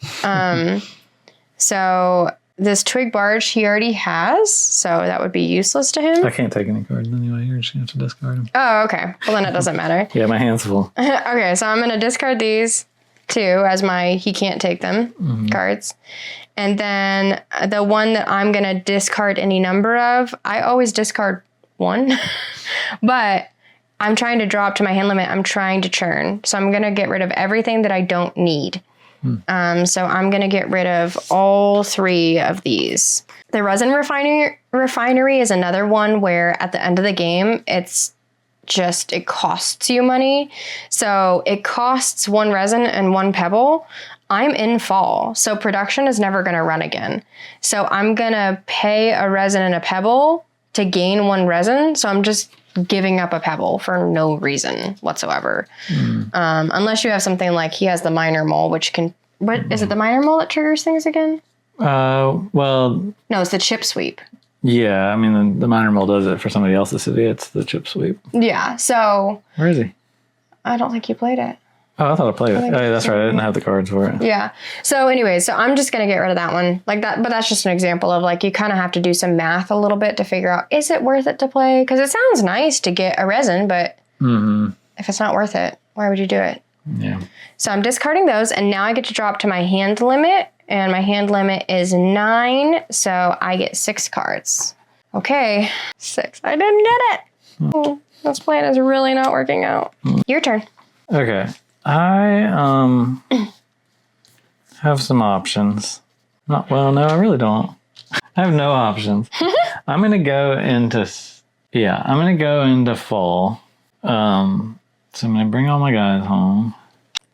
So this Twig Barge he already has, so that would be useless to him. I can't take any cards anyway. You're just going to have to discard them. Oh, okay. Well, then it doesn't matter. Yeah, my hand's full. Okay, so I'm going to discard these 2 as my he can't take them cards. And then the one that I'm going to discard any number of, I always discard 1. But I'm trying to draw up to my hand limit. I'm trying to churn. So I'm going to get rid of everything that I don't need. So I'm going to get rid of all 3 of these. The resin refinery is another one where at the end of the game, it costs you money. So it costs 1 resin and 1 pebble. I'm in fall, so production is never going to run again. So I'm going to pay a resin and a pebble to gain 1 resin. So I'm just giving up a pebble for no reason whatsoever. Unless you have something like he has the minor mole, which can, what is it, the minor mole that triggers things again? Well, no, it's the chip sweep. Yeah, I mean, the minor mole does it for somebody else's city. It's the chip sweep. Yeah, so. Where is he? I don't think you played it. Oh, I thought I played it. Oh, yeah, that's right. I didn't have the cards for it. Yeah. So anyways, so I'm just going to get rid of that one like that. But that's just an example of like, you kind of have to do some math a little bit to figure out, is it worth it to play? Because it sounds nice to get a resin, but if it's not worth it, why would you do it? Yeah. So I'm discarding those and now I get to drop to my hand limit and my hand limit is 9. So I get 6 cards. Okay. 6. I didn't get it. This plan is really not working out. Your turn. Okay. I have some options. Well, no, I really don't. I have no options. I'm gonna go into fall. So I'm gonna bring all my guys home,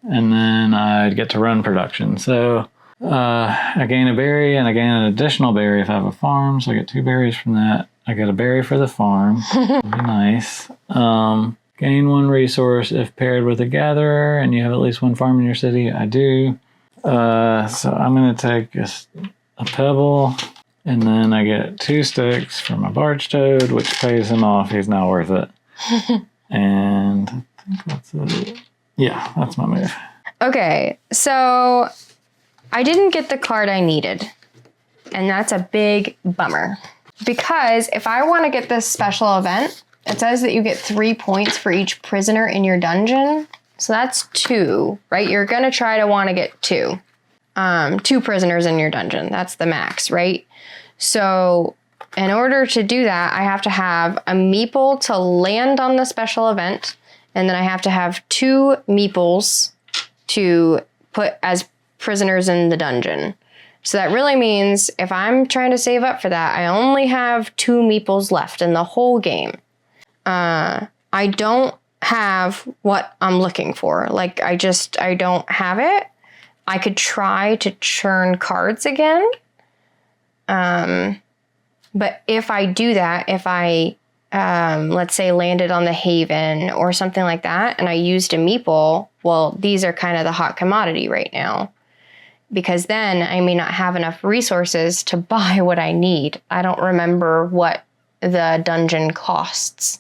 and then I'd get to run production. So I gain a berry, and I gain an additional berry if I have a farm. So I get 2 berries from that. I get a berry for the farm. That'd be nice. Gain 1 resource if paired with a gatherer and you have at least 1 farm in your city. I do. So I'm going to take a pebble and then I get 2 sticks for my barge toad, which pays him off. He's now worth it. And I think that's it. Yeah, that's my move. Okay, so I didn't get the card I needed. And that's a big bummer. Because if I want to get this special event, it says that you get 3 points for each prisoner in your dungeon. So that's 2, right? You're going to try to want to get 2. 2 prisoners in your dungeon. That's the max, right? So in order to do that, I have to have a meeple to land on the special event. And then I have to have 2 meeples to put as prisoners in the dungeon. So that really means if I'm trying to save up for that, I only have 2 meeples left in the whole game. I don't have what I'm looking for. Like, I don't have it. I could try to churn cards again. But if I do that, if I, let's say landed on the Haven or something like that, and I used a meeple, well, these are kind of the hot commodity right now. Because then I may not have enough resources to buy what I need. I don't remember what the dungeon costs.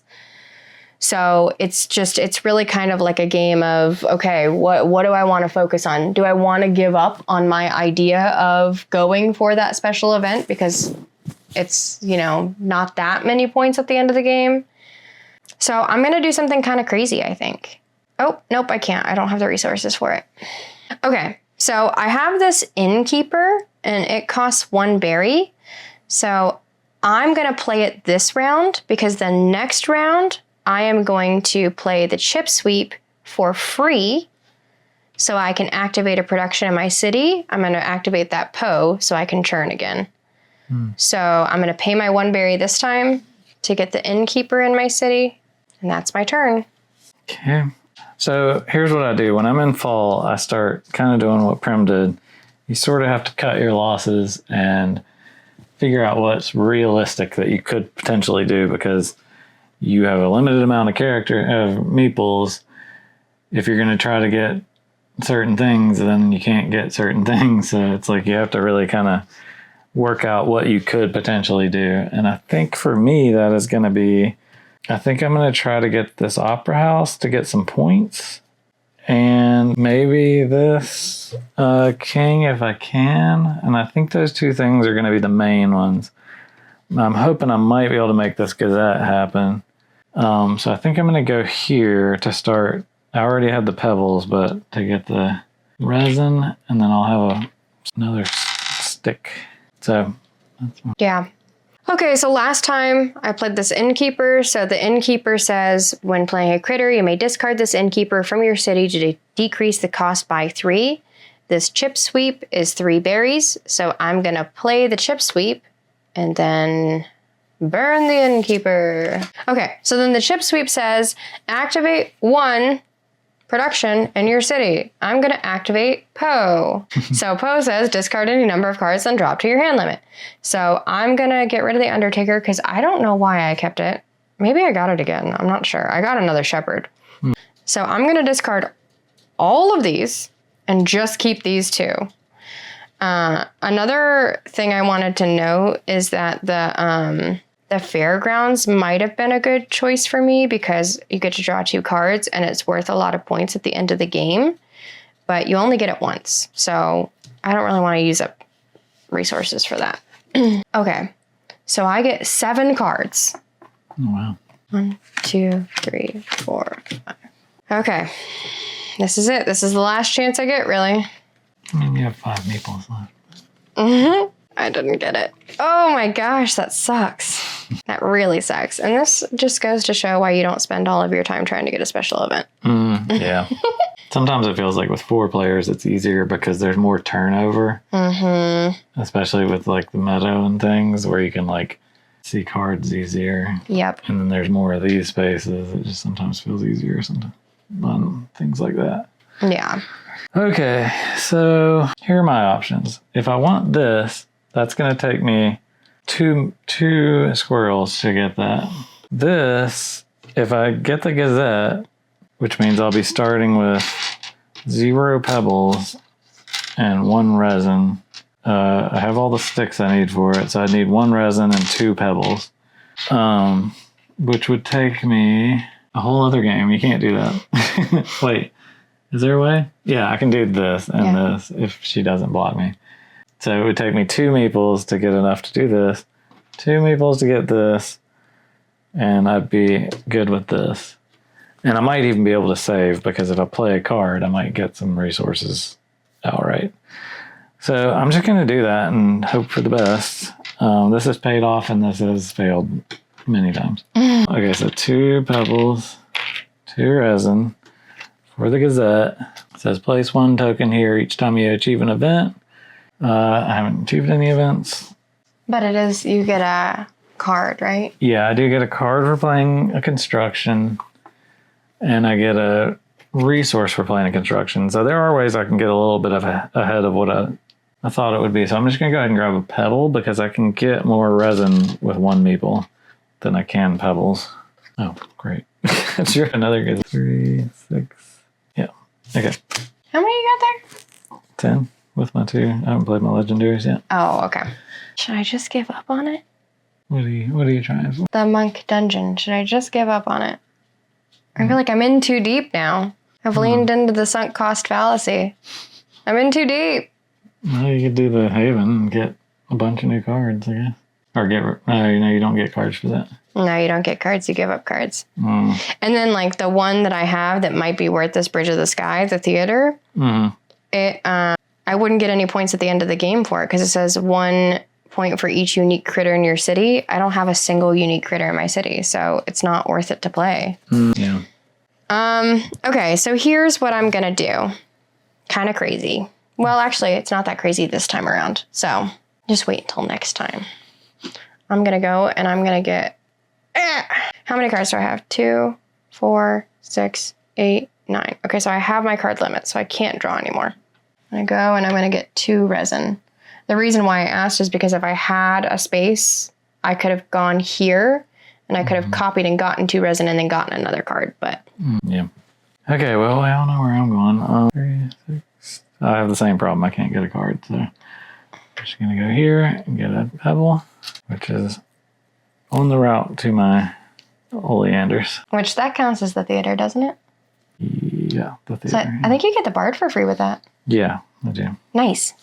So it's really kind of like a game of, okay, what do I want to focus on? Do I want to give up on my idea of going for that special event because it's, not that many points at the end of the game? So I'm going to do something kind of crazy, I think. Oh, nope, I can't. I don't have the resources for it. Okay, so I have this innkeeper, and it costs 1 berry. So I'm going to play it this round because the next round I am going to play the chip sweep for free so I can activate a production in my city. I'm going to activate that Poe so I can churn again. So I'm going to pay my 1 berry this time to get the innkeeper in my city, and that's my turn. Okay. So here's what I do. When I'm in fall, I start kind of doing what Prim did. You sort of have to cut your losses and figure out what's realistic that you could potentially do because you have a limited amount of meeples. If you're going to try to get certain things, then you can't get certain things. So it's like you have to really kind of work out what you could potentially do. And I think for me, that is going to be, I think I'm going to try to get this opera house to get some points. And maybe this king if I can. And I think those 2 things are going to be the main ones. I'm hoping I might be able to make this Gazette happen. So I think I'm going to go here to start. I already have the pebbles, but to get the resin, and then I'll have another stick. So that's Yeah. Okay, so last time I played this innkeeper. So the innkeeper says, when playing a critter, you may discard this innkeeper from your city to decrease the cost by 3. This chip sweep is 3 berries. So I'm going to play the chip sweep and then burn the innkeeper. Okay, so then the chip sweep says, activate 1 production in your city. I'm going to activate Poe. So Poe says discard any number of cards and drop to your hand limit. So I'm going to get rid of the Undertaker because I don't know why I kept it. Maybe I got it again. I'm not sure. I got another Shepherd. So I'm going to discard all of these and just keep these 2. Another thing I wanted to note is that the fairgrounds might have been a good choice for me because you get to draw 2 cards and it's worth a lot of points at the end of the game, but you only get it once. So I don't really want to use up resources for that. Okay, so I get 7 cards. Oh, wow. 1, 2, 3, 4, 5. Okay, this is it. This is the last chance I get, really. I mean, you have 5 meeples left. I didn't get it. Oh my gosh, that sucks. That really sucks. And this just goes to show why you don't spend all of your time trying to get a special event. Yeah. Sometimes it feels like with 4 players, it's easier because there's more turnover. Especially with like the meadow and things where you can like see cards easier. Yep. And then there's more of these spaces. It just sometimes feels easier sometimes on things like that. Yeah. Okay, so here are my options. If I want this, that's going to take me two squirrels to get that. This, if I get the Gazette, which means I'll be starting with 0 pebbles and 1 resin. I have all the sticks I need for it, so I need 1 resin and 2 pebbles, which would take me a whole other game. You can't do that. Wait, is there a way? Yeah, I can do this and this if she doesn't block me. So it would take me 2 meeples to get enough to do this, 2 meeples to get this, and I'd be good with this. And I might even be able to save because if I play a card, I might get some resources outright. So I'm just going to do that and hope for the best. This has paid off and this has failed many times. Okay, so 2 pebbles, 2 resin for the Gazette. It says place 1 token here each time you achieve an event. I haven't achieved any events. But it is, you get a card, right? Yeah, I do get a card for playing a construction. And I get a resource for playing a construction. So there are ways I can get a little bit ahead of what I thought it would be. So I'm just going to go ahead and grab a pebble because I can get more resin with 1 meeple than I can pebbles. Oh, great. That's another good. 3, 6. Yeah. Okay. How many you got there? 10 with my 2. I haven't played my legendaries yet. Oh, okay. Should I just give up on it? What are you trying for? The monk dungeon. Should I just give up on it? I feel like I'm in too deep now. I've leaned into the sunk cost fallacy. I'm in too deep. Well, you could do the Haven and get a bunch of new cards, I guess. Or you don't get cards for that. No, you don't get cards. You give up cards. And then, like, the one that I have that might be worth this Bridge of the Sky, the theater, I wouldn't get any points at the end of the game for it because it says 1 point for each unique critter in your city. I don't have a single unique critter in my city, so it's not worth it to play. Yeah. Okay, so here's what I'm gonna do. Kind of crazy. Well, actually, it's not that crazy this time around, so just wait until next time. I'm gonna go and I'm gonna get... How many cards do I have? 2, 4, 6, 8, 9. Okay, so I have my card limit, so I can't draw anymore. I'm gonna go and I'm gonna get 2 resin. The reason why I asked is because if I had a space, I could have gone here and I could have copied and gotten 2 resin and then gotten another card, but... Yeah. Okay, well, I don't know where I'm going. 3, 6. I have the same problem. I can't get a card, so I'm just gonna go here and get a pebble, which is on the route to my oleanders. Which that counts as the theater, doesn't it? Yeah, the theater. So I think you get the bard for free with that. Yeah, I do. Nice.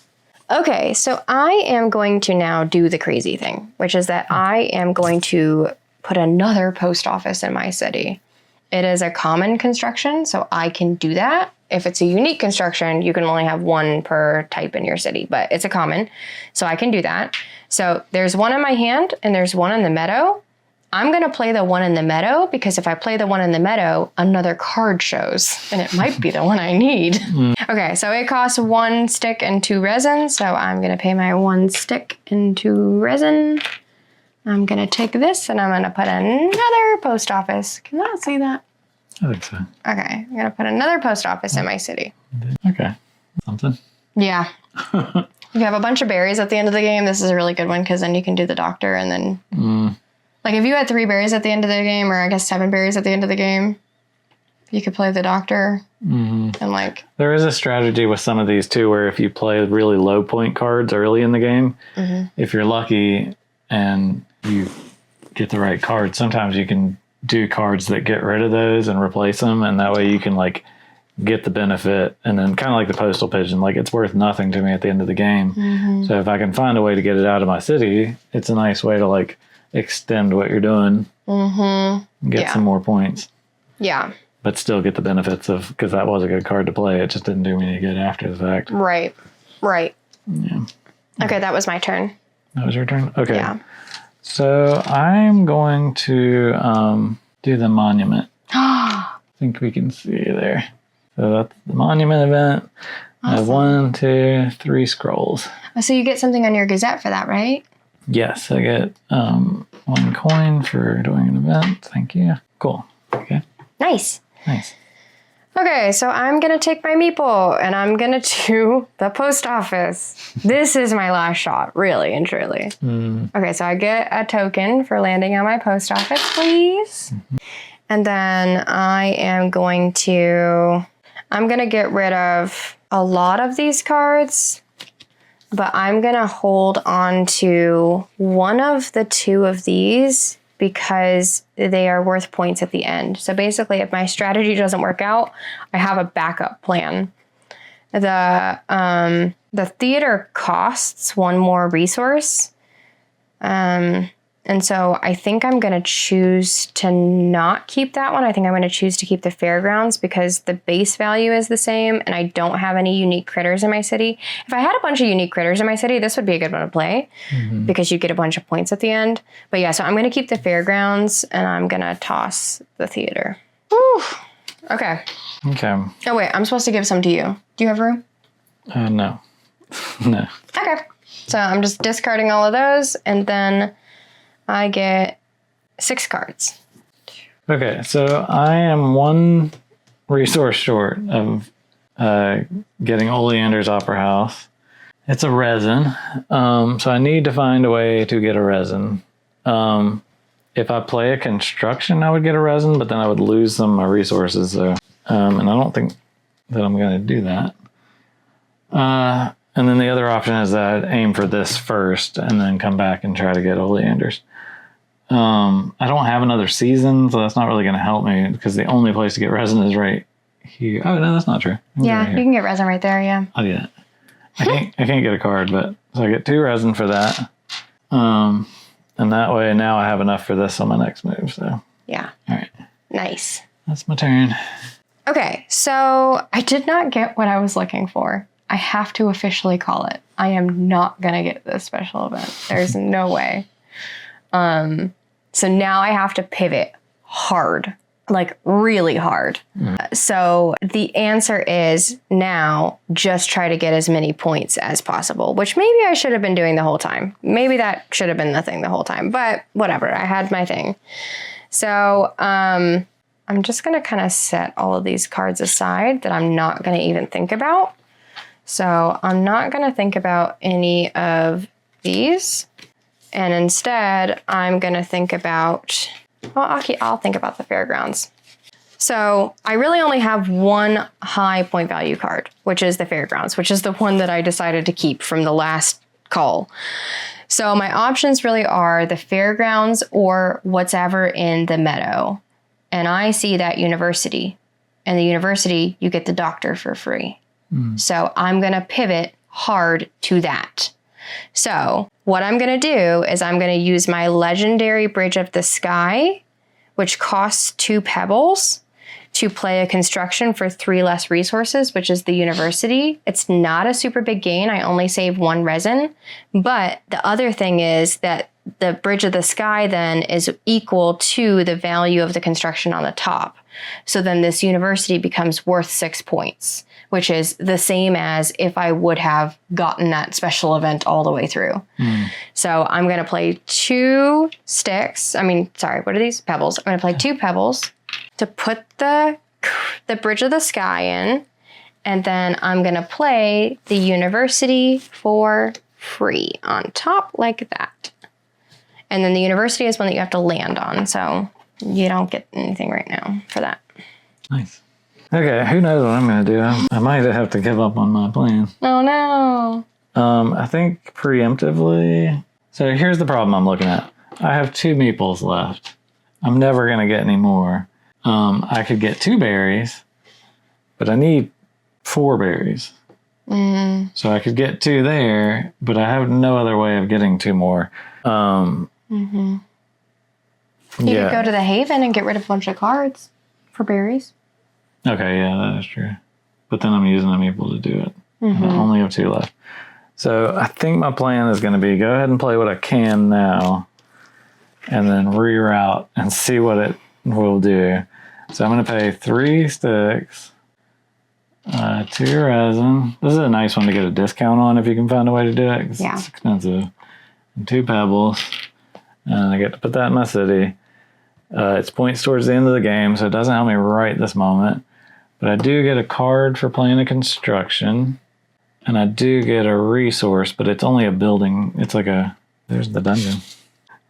Okay, so I am going to now do the crazy thing, which is that I am going to put another post office in my city. It is a common construction, so I can do that. If it's a unique construction, you can only have 1 per type in your city, but it's a common, so I can do that. So there's 1 in my hand and there's 1 in the meadow. I'm going to play the 1 in the meadow because if I play the 1 in the meadow, another card shows and it might be the one I need. Okay, so it costs 1 stick and 2 resin. So I'm going to pay my 1 stick and 2 resin. I'm going to take this and I'm going to put another post office. Can I say that? I think so. Okay, I'm going to put another post office in my city. Okay, something. Yeah. If you have a bunch of berries at the end of the game, this is a really good one because then you can do the doctor and then... Like if you had 3 berries at the end of the game, or I guess 7 berries at the end of the game, you could play the doctor. And like... There is a strategy with some of these too, where if you play really low point cards early in the game, if you're lucky and you get the right cards, sometimes you can do cards that get rid of those and replace them. And that way you can like get the benefit. And then kind of like the postal pigeon, like it's worth nothing to me at the end of the game. So if I can find a way to get it out of my city, it's a nice way to like extend what you're doing, get some more points. Yeah. But still get the benefits of, because that was a good card to play. It just didn't do me any good after the fact. Right. Yeah. Okay, that was my turn. That was your turn? Okay. Yeah. So I'm going to do the monument. I think we can see there. So that's the monument event. Awesome. I have 1, 2, 3 scrolls. Oh, so you get something on your Gazette for that, right? Yes, I get 1 coin for doing an event. Thank you. Cool. Okay. Nice. Nice. Okay, so I'm going to take my meeple and I'm going to do the post office. This is my last shot, really and truly. Okay, so I get a token for landing on my post office, please. And then I am going to get rid of a lot of these cards, but I'm going to hold on to 1 of the 2 of these because they are worth points at the end. So basically, if my strategy doesn't work out, I have a backup plan. The theater costs 1 more resource. And so I think I'm going to choose to not keep that one. I think I'm going to choose to keep the fairgrounds because the base value is the same and I don't have any unique critters in my city. If I had a bunch of unique critters in my city, this would be a good one to play because you get a bunch of points at the end. But yeah, so I'm going to keep the fairgrounds and I'm going to toss the theater. Whew. Okay. Okay. Oh, wait, I'm supposed to give some to you. Do you have room? No. No. Okay. So I'm just discarding all of those and then I get 6 cards. Okay, so I am 1 resource short of getting Oleander's Opera House. It's a resin, so I need to find a way to get a resin. If I play a construction, I would get a resin, but then I would lose some of my resources. So, and I don't think that I'm going to do that. And then the other option is that I'd aim for this first and then come back and try to get Oleander's. I don't have another season, so that's not really going to help me because the only place to get resin is right here. Oh, no, that's not true. Yeah, you can get resin right there, yeah. I'll do that. I can't get a card, but so I get 2 resin for that. And that way now I have enough for this on my next move, so. Yeah. All right. Nice. That's my turn. Okay, so I did not get what I was looking for. I have to officially call it. I am not going to get this special event. There's no way. So now I have to pivot hard, like really hard. So the answer is now just try to get as many points as possible, which maybe I should have been doing the whole time. Maybe that should have been the thing the whole time, but whatever. I had my thing. So I'm just going to kind of set all of these cards aside that I'm not going to even think about. So I'm not going to think about any of these. And instead, I'm going to think about, well, I'll think about the fairgrounds. So I really only have one high point value card, which is the fairgrounds, which is the one that I decided to keep from the last call. So my options really are the fairgrounds or whatever in the meadow. And I see that university. And the university, you get the doctor for free. So I'm going to pivot hard to that. So what I'm going to do is I'm going to use my legendary Bridge of the Sky, which costs 2 pebbles, to play a construction for 3 less resources, which is the university. It's not a super big gain. I only save 1 resin. But the other thing is that the Bridge of the Sky then is equal to the value of the construction on the top. So then this university becomes worth 6 points, which is the same as if I would have gotten that special event all the way through. So I'm going to play 2 sticks. What are these? Pebbles. I'm going to play 2 pebbles to put the Bridge of the Sky in. And then I'm going to play the university for free on top like that. And then the university is one that you have to land on. So you don't get anything right now for that. Nice. Okay, who knows what I'm going to do? I might have to give up on my plan. Oh, no. I think preemptively... So here's the problem I'm looking at. I have 2 meeples left. I'm never going to get any more. I could get 2 berries, but I need 4 berries. So I could get 2 there, but I have no other way of getting 2 more. You could go to the Haven and get rid of a bunch of cards for berries. Okay, yeah, that is true. But then I'm using a meeple to do it. And I only have 2 left. So I think my plan is going to be go ahead and play what I can now and then reroute and see what it will do. So I'm going to pay 3 sticks, 2 resin. This is a nice one to get a discount on if you can find a way to do it. 'Cause it's expensive. And 2 pebbles. And I get to put that in my city. It's points towards the end of the game, so it doesn't help me right this moment. But I do get a card for playing a construction. And I do get a resource, but it's only a building. It's like there's the dungeon.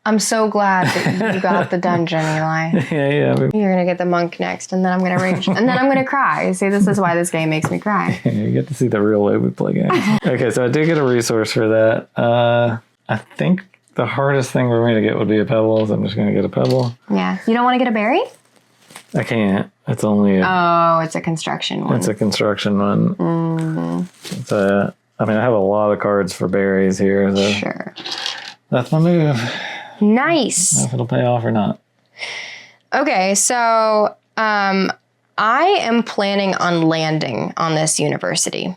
I'm so glad that you got the dungeon, Eli. Yeah. You're going to get the monk next, and then I'm going to rage. And then I'm going to cry. See, this is why this game makes me cry. You get to see the real way we play games. Okay, so I do get a resource for that. I think the hardest thing for me to get would be a pebble, so I'm just going to get a pebble. Yeah. You don't want to get a berry? I can't. It's only it's a construction one. It's a construction one. I have a lot of cards for berries here. So sure. That's my move. Nice. I don't know if it'll pay off or not. Okay, so I am planning on landing on this university.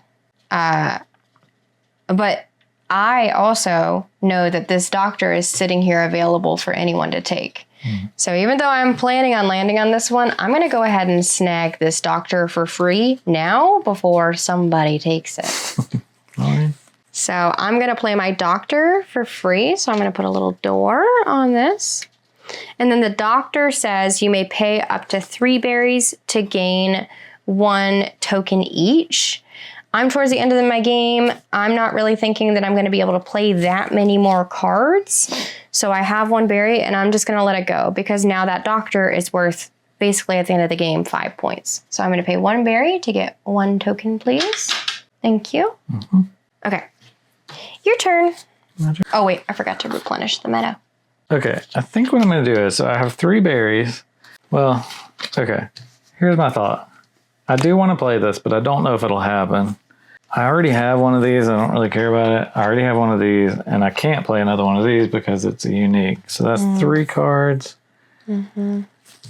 But I also know that this doctor is sitting here available for anyone to take. So even though I'm planning on landing on this one, I'm going to go ahead and snag this doctor for free now before somebody takes it. All right. So I'm going to play my doctor for free. So I'm going to put a little door on this. And then the doctor says you may pay up to 3 berries to gain 1 token each. I'm towards the end of my game. I'm not really thinking that I'm going to be able to play that many more cards. So I have 1 berry and I'm just going to let it go because now that doctor is worth basically at the end of the game 5 points. So I'm going to pay 1 berry to get 1 token, please. Thank you. Okay. Your turn. Oh, wait. I forgot to replenish the meadow. Okay. I think what I'm going to do is, so I have 3 berries. Well, okay. Here's my thought. I do want to play this, but I don't know if it'll happen. I already have one of these. I don't really care about it. I already have one of these, and I can't play another one of these because it's a unique. So that's 3 cards. I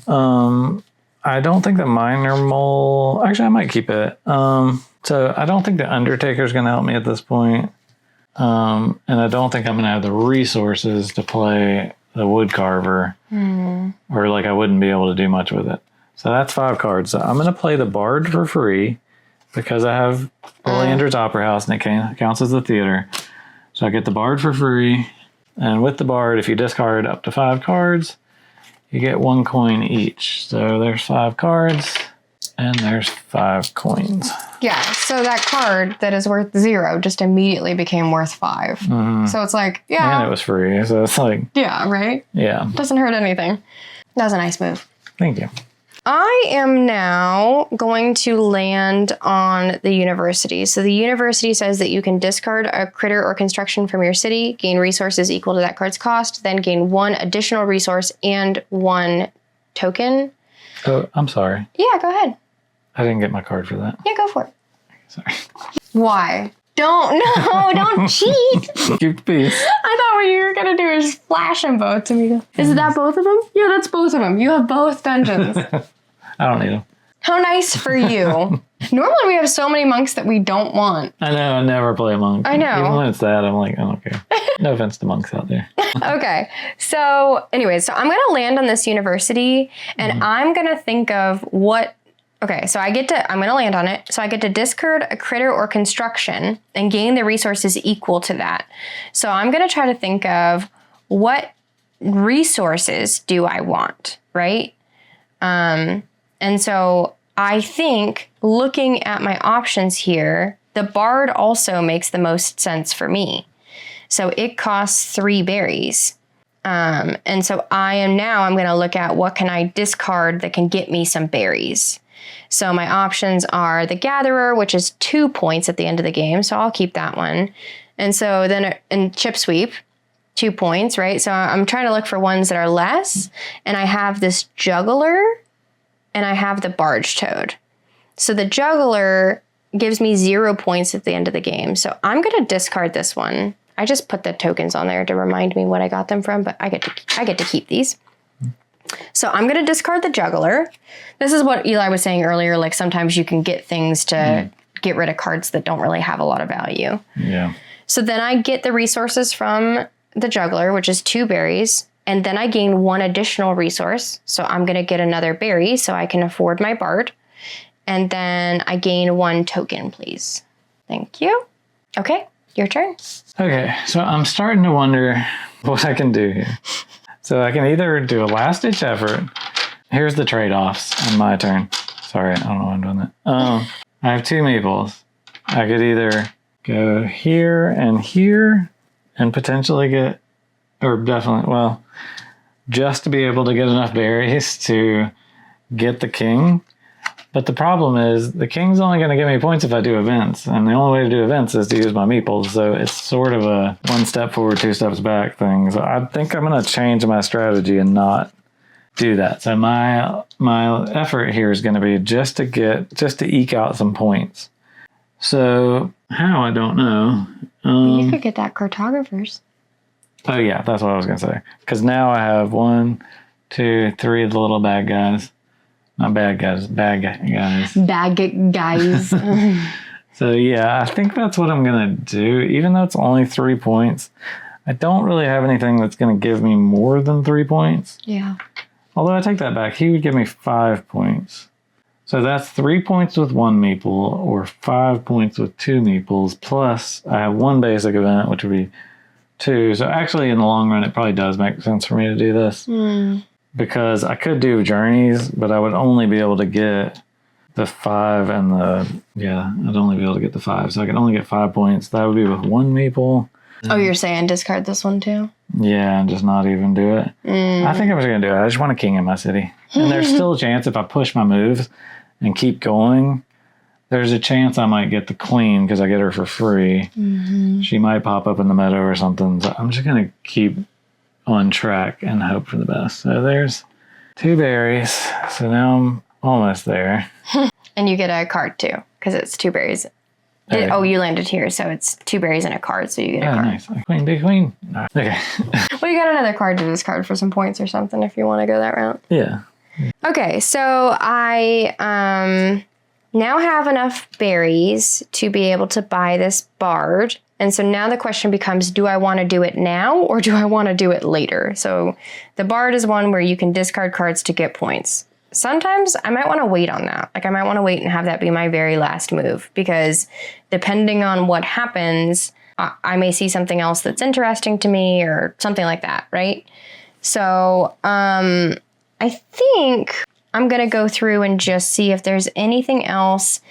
don't think the minor mole... Actually, I might keep it. So I don't think the Undertaker's going to help me at this point. And I don't think I'm going to have the resources to play the Woodcarver. Or like I wouldn't be able to do much with it. So that's 5 cards. So I'm going to play the Bard for free because I have Oleander's Opera House and it counts as the theater. So I get the Bard for free. And with the Bard, if you discard up to 5 cards, you get 1 coin each. So there's 5 cards and there's 5 coins. Yeah, so that card that is worth 0 just immediately became worth 5. So it's like, yeah. And it was free, so it's like... Yeah, right? Yeah. Doesn't hurt anything. That was a nice move. Thank you. I am now going to land on the university. So the university says that you can discard a critter or construction from your city, gain resources equal to that card's cost, then gain 1 additional resource and 1 token. Oh, I'm sorry. Yeah, go ahead. I didn't get my card for that. Yeah, go for it. Sorry. Why? Don't cheat. Keep peace. I thought what you were going to do is flash them both to me. Is that both of them? Yeah, that's both of them. You have both dungeons. I don't need them. How nice for you. Normally we have so many monks that we don't want. I know, I never play a monk. I know. Even when it's that, I'm like, I don't care. No offense to monks out there. Okay, so anyways, so I'm going to land on this university and I'm going to think of what... Okay, so I'm going to land on it. So I get to discard a critter or construction and gain the resources equal to that. So I'm going to try to think of what resources do I want, right? And so I think looking at my options here, the Bard also makes the most sense for me. So it costs 3 berries. And so I'm going to look at what can I discard that can get me some berries. So my options are the Gatherer, which is 2 points at the end of the game. So I'll keep that one. And so then in Chip Sweep, 2 points, right? So I'm trying to look for ones that are less. And I have this Juggler and I have the Barge Toad. So the Juggler gives me 0 points at the end of the game. So I'm going to discard this one. I just put the tokens on there to remind me what I got them from, but I get to keep these. So I'm going to discard the Juggler. This is what Eli was saying earlier. Like sometimes you can get things to get rid of cards that don't really have a lot of value. Yeah. So then I get the resources from the Juggler, which is 2 berries. And then I gain 1 additional resource. So I'm going to get another berry so I can afford my Bard. And then I gain 1 token, please. Thank you. Okay, your turn. Okay, so I'm starting to wonder what I can do here. So I can either do a last-ditch effort. Here's the trade-offs on my turn. Sorry, I don't know why I'm doing that. I have 2 meeples. I could either go here and potentially get, or definitely, well, just to be able to get enough berries to get the king. But the problem is the king's only going to give me points if I do events. And the only way to do events is to use my meeples. So it's sort of a 1 step forward, 2 steps back thing. So I think I'm going to change my strategy and not do that. So my effort here is going to be just to eke out some points. So how, I don't know. You could get that cartographers. Oh yeah, that's what I was going to say. Because now I have 1, 2, 3 of the little bad guys. Not bad guys, bad guys. Bad guys. So yeah, I think that's what I'm going to do. Even though it's only 3 points, I don't really have anything that's going to give me more than 3 points. Yeah. Although I take that back, he would give me 5 points. So that's 3 points with 1 meeple or 5 points with 2 meeples. Plus I have 1 basic event, which would be 2. So actually in the long run, it probably does make sense for me to do this. Because I could do journeys, but I would only be able to get the 5 and I'd only be able to get the 5. So I could only get 5 points. That would be with 1 meeple. Oh, you're saying discard this one too? Yeah, and just not even do it. I think I'm just going to do it. I just want a king in my city. And there's still a chance if I push my moves and keep going, there's a chance I might get the queen because I get her for free. She might pop up in the meadow or something. So I'm just going to keep on track and hope for the best. So there's 2 berries. So now I'm almost there. And you get a card too, because it's 2 berries. Oh, you landed here, so it's 2 berries and a card, so you get a card. Nice. Queen, big queen. No. Okay. Well, you got another card to discard for some points or something if you want to go that route. Yeah. Okay, so I now have enough berries to be able to buy this bard. And so now the question becomes, do I want to do it now or do I want to do it later? So the bard is one where you can discard cards to get points. Sometimes I might want to wait on that. Like I might want to wait and have that be my very last move because depending on what happens, I may see something else that's interesting to me or something like that, right? So I think I'm going to go through and just see if there's anything else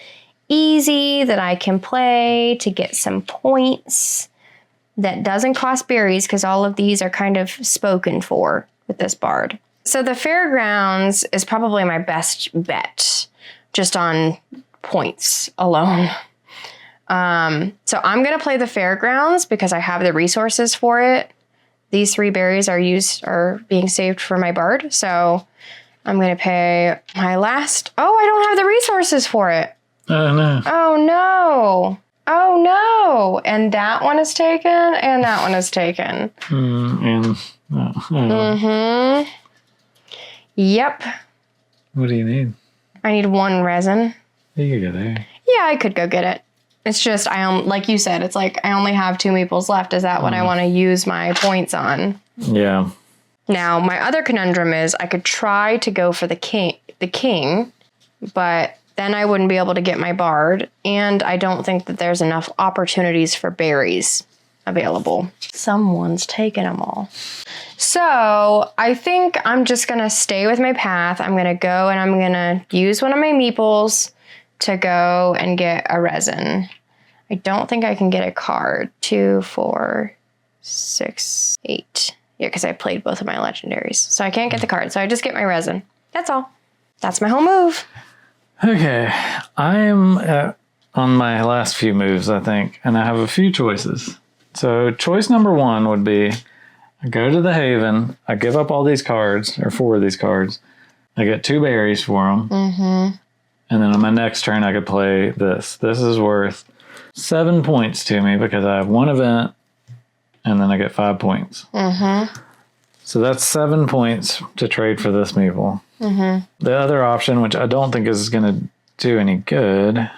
easy that I can play to get some points that doesn't cost berries because all of these are kind of spoken for with this bard. So the fairgrounds is probably my best bet just on points alone. So I'm going to play the fairgrounds because I have the resources for it. These 3 berries are being saved for my bard. So I'm going to pay my last. Oh, I don't have the resources for it. Oh, no. Oh, no. Oh, no. And that one is taken and that one is taken. Mm-hmm. Yep. What do you need? I need 1 resin. You could go there. Yeah, I could go get it. It's just, like you said, it's like I only have 2 meeples left. Is that what I want to use my points on? Yeah. Now, my other conundrum is I could try to go for the king, but then I wouldn't be able to get my bard, and I don't think that there's enough opportunities for berries available. Someone's taken them all. So I think I'm just going to stay with my path. I'm going to go and I'm going to use one of my meeples to go and get a resin. I don't think I can get a card. 2, 4, 6, 8. Yeah, because I played both of my legendaries. So I can't get the card. So I just get my resin. That's all. That's my whole move. Okay. I am on my last few moves, I think. And I have a few choices. So choice number 1 would be I go to the Haven. I give up all these cards, or 4 of these cards. I get 2 berries for them. Mm-hmm. And then on my next turn, I could play this. This is worth 7 points to me because I have 1 event, and then I get 5 points. Mm-hmm. So that's 7 points to trade for this meeple. Mm-hmm. The other option, which I don't think is going to do any good,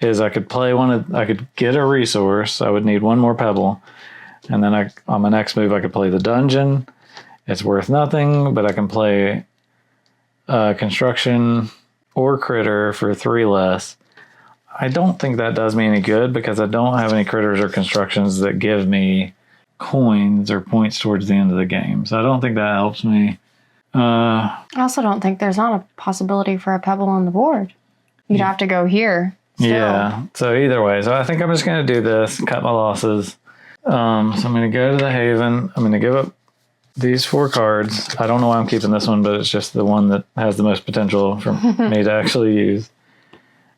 is I could play I could get a resource. I would need 1 more pebble. And then on my next move, I could play the dungeon. It's worth nothing, but I can play construction or critter for 3 less. I don't think that does me any good because I don't have any critters or constructions that give me coins or points towards the end of the game. So I don't think that helps me. I also don't think there's not a possibility for a pebble on the board. You'd have to go here. Still. Yeah. So either way. So I think I'm just going to do this, cut my losses. So I'm going to go to the Haven. I'm going to give up these 4 cards. I don't know why I'm keeping this one, but it's just the one that has the most potential for me to actually use.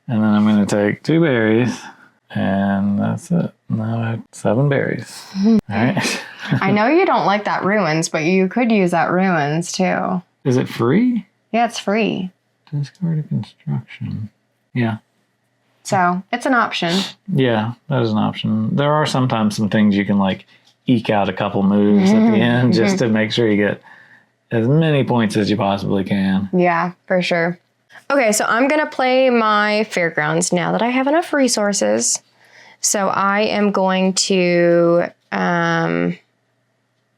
And then I'm going to take 2 berries. And that's it. Now I have 7 berries. All right. I know you don't like that ruins, but you could use that ruins too. Is it free? Yeah, it's free. Discard a construction. Yeah. So it's an option. Yeah, that is an option. There are sometimes some things you can like eke out a couple moves at the end just to make sure you get as many points as you possibly can. Yeah, for sure. Okay, so I'm going to play my fairgrounds now that I have enough resources. So I am going to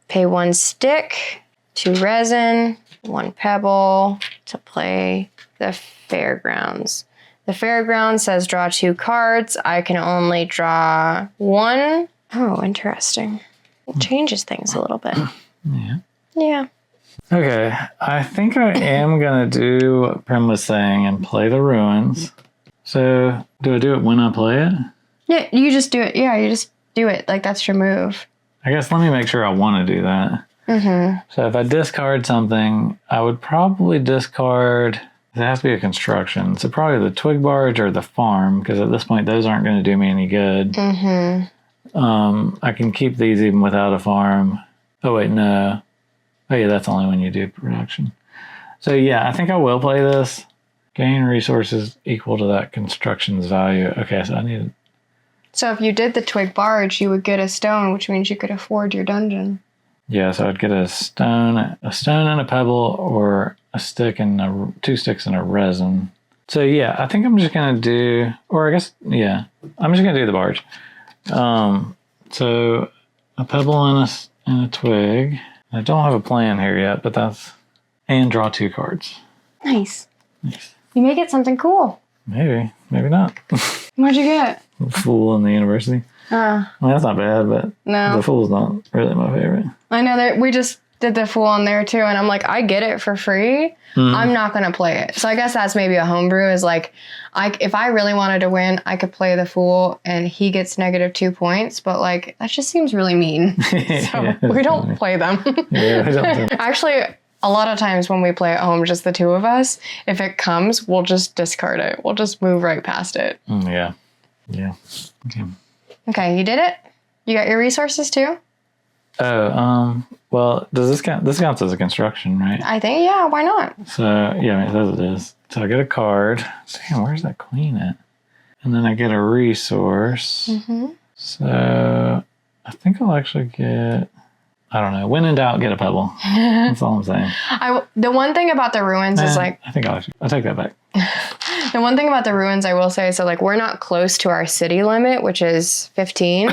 pay 1 stick, 2 resin, 1 pebble to play the fairgrounds. The fairground says draw 2 cards. I can only draw 1. Oh, interesting. It changes things a little bit. Yeah. Yeah. Okay, I think I am going to do what Prim was saying and play the ruins. So, do I do it when I play it? Yeah, you just do it. Yeah, you just do it. Like, that's your move. I guess let me make sure I want to do that. Mm-hmm. So, if I discard something, I would probably discard... It has to be a construction. So probably the twig barge or the farm, because at this point, those aren't going to do me any good. Mm-hmm. I can keep these even without a farm. Oh, wait, no. Oh, yeah, that's only when you do production. So, yeah, I think I will play this. Gain resources equal to that construction's value. Okay, so I need... So if you did the twig barge, you would get a stone, which means you could afford your dungeon. Yeah, so I'd get a stone and a pebble, or a stick and 2 sticks and a resin. So yeah, I think I'm just gonna do, or I guess yeah, I'm just gonna do the barge. So a pebble and a twig. I don't have a plan here yet, but and draw 2 cards. Nice. You may get something cool. Maybe not. What'd you get? Fool in the university. I mean, that's not bad, but no, the Fool's not really my favorite. I know that we just did the Fool on there too, and I'm like, I get it for free. I'm not gonna play it. So I guess that's maybe a homebrew is like, if I really wanted to win, I could play the Fool and he gets -2 points, but like that just seems really mean. So Yeah, we don't play them. Yeah, we don't. Actually, a lot of times when we play at home, just the 2 of us, if it comes, we'll just discard it. We'll just move right past it. Yeah. Okay, you did it? You got your resources too? Oh, well, does this count? This counts as a construction, right? I think, yeah, why not? So, yeah, I mean, it says it is. So I get a card. Damn, where's that queen at? And then I get a resource. So I think I'll actually get, I don't know, when in doubt, get a pebble. That's all I'm saying. The one thing about the ruins is like... I think I'll take that back. The one thing about the ruins I will say is that like we're not close to our city limit, which is 15.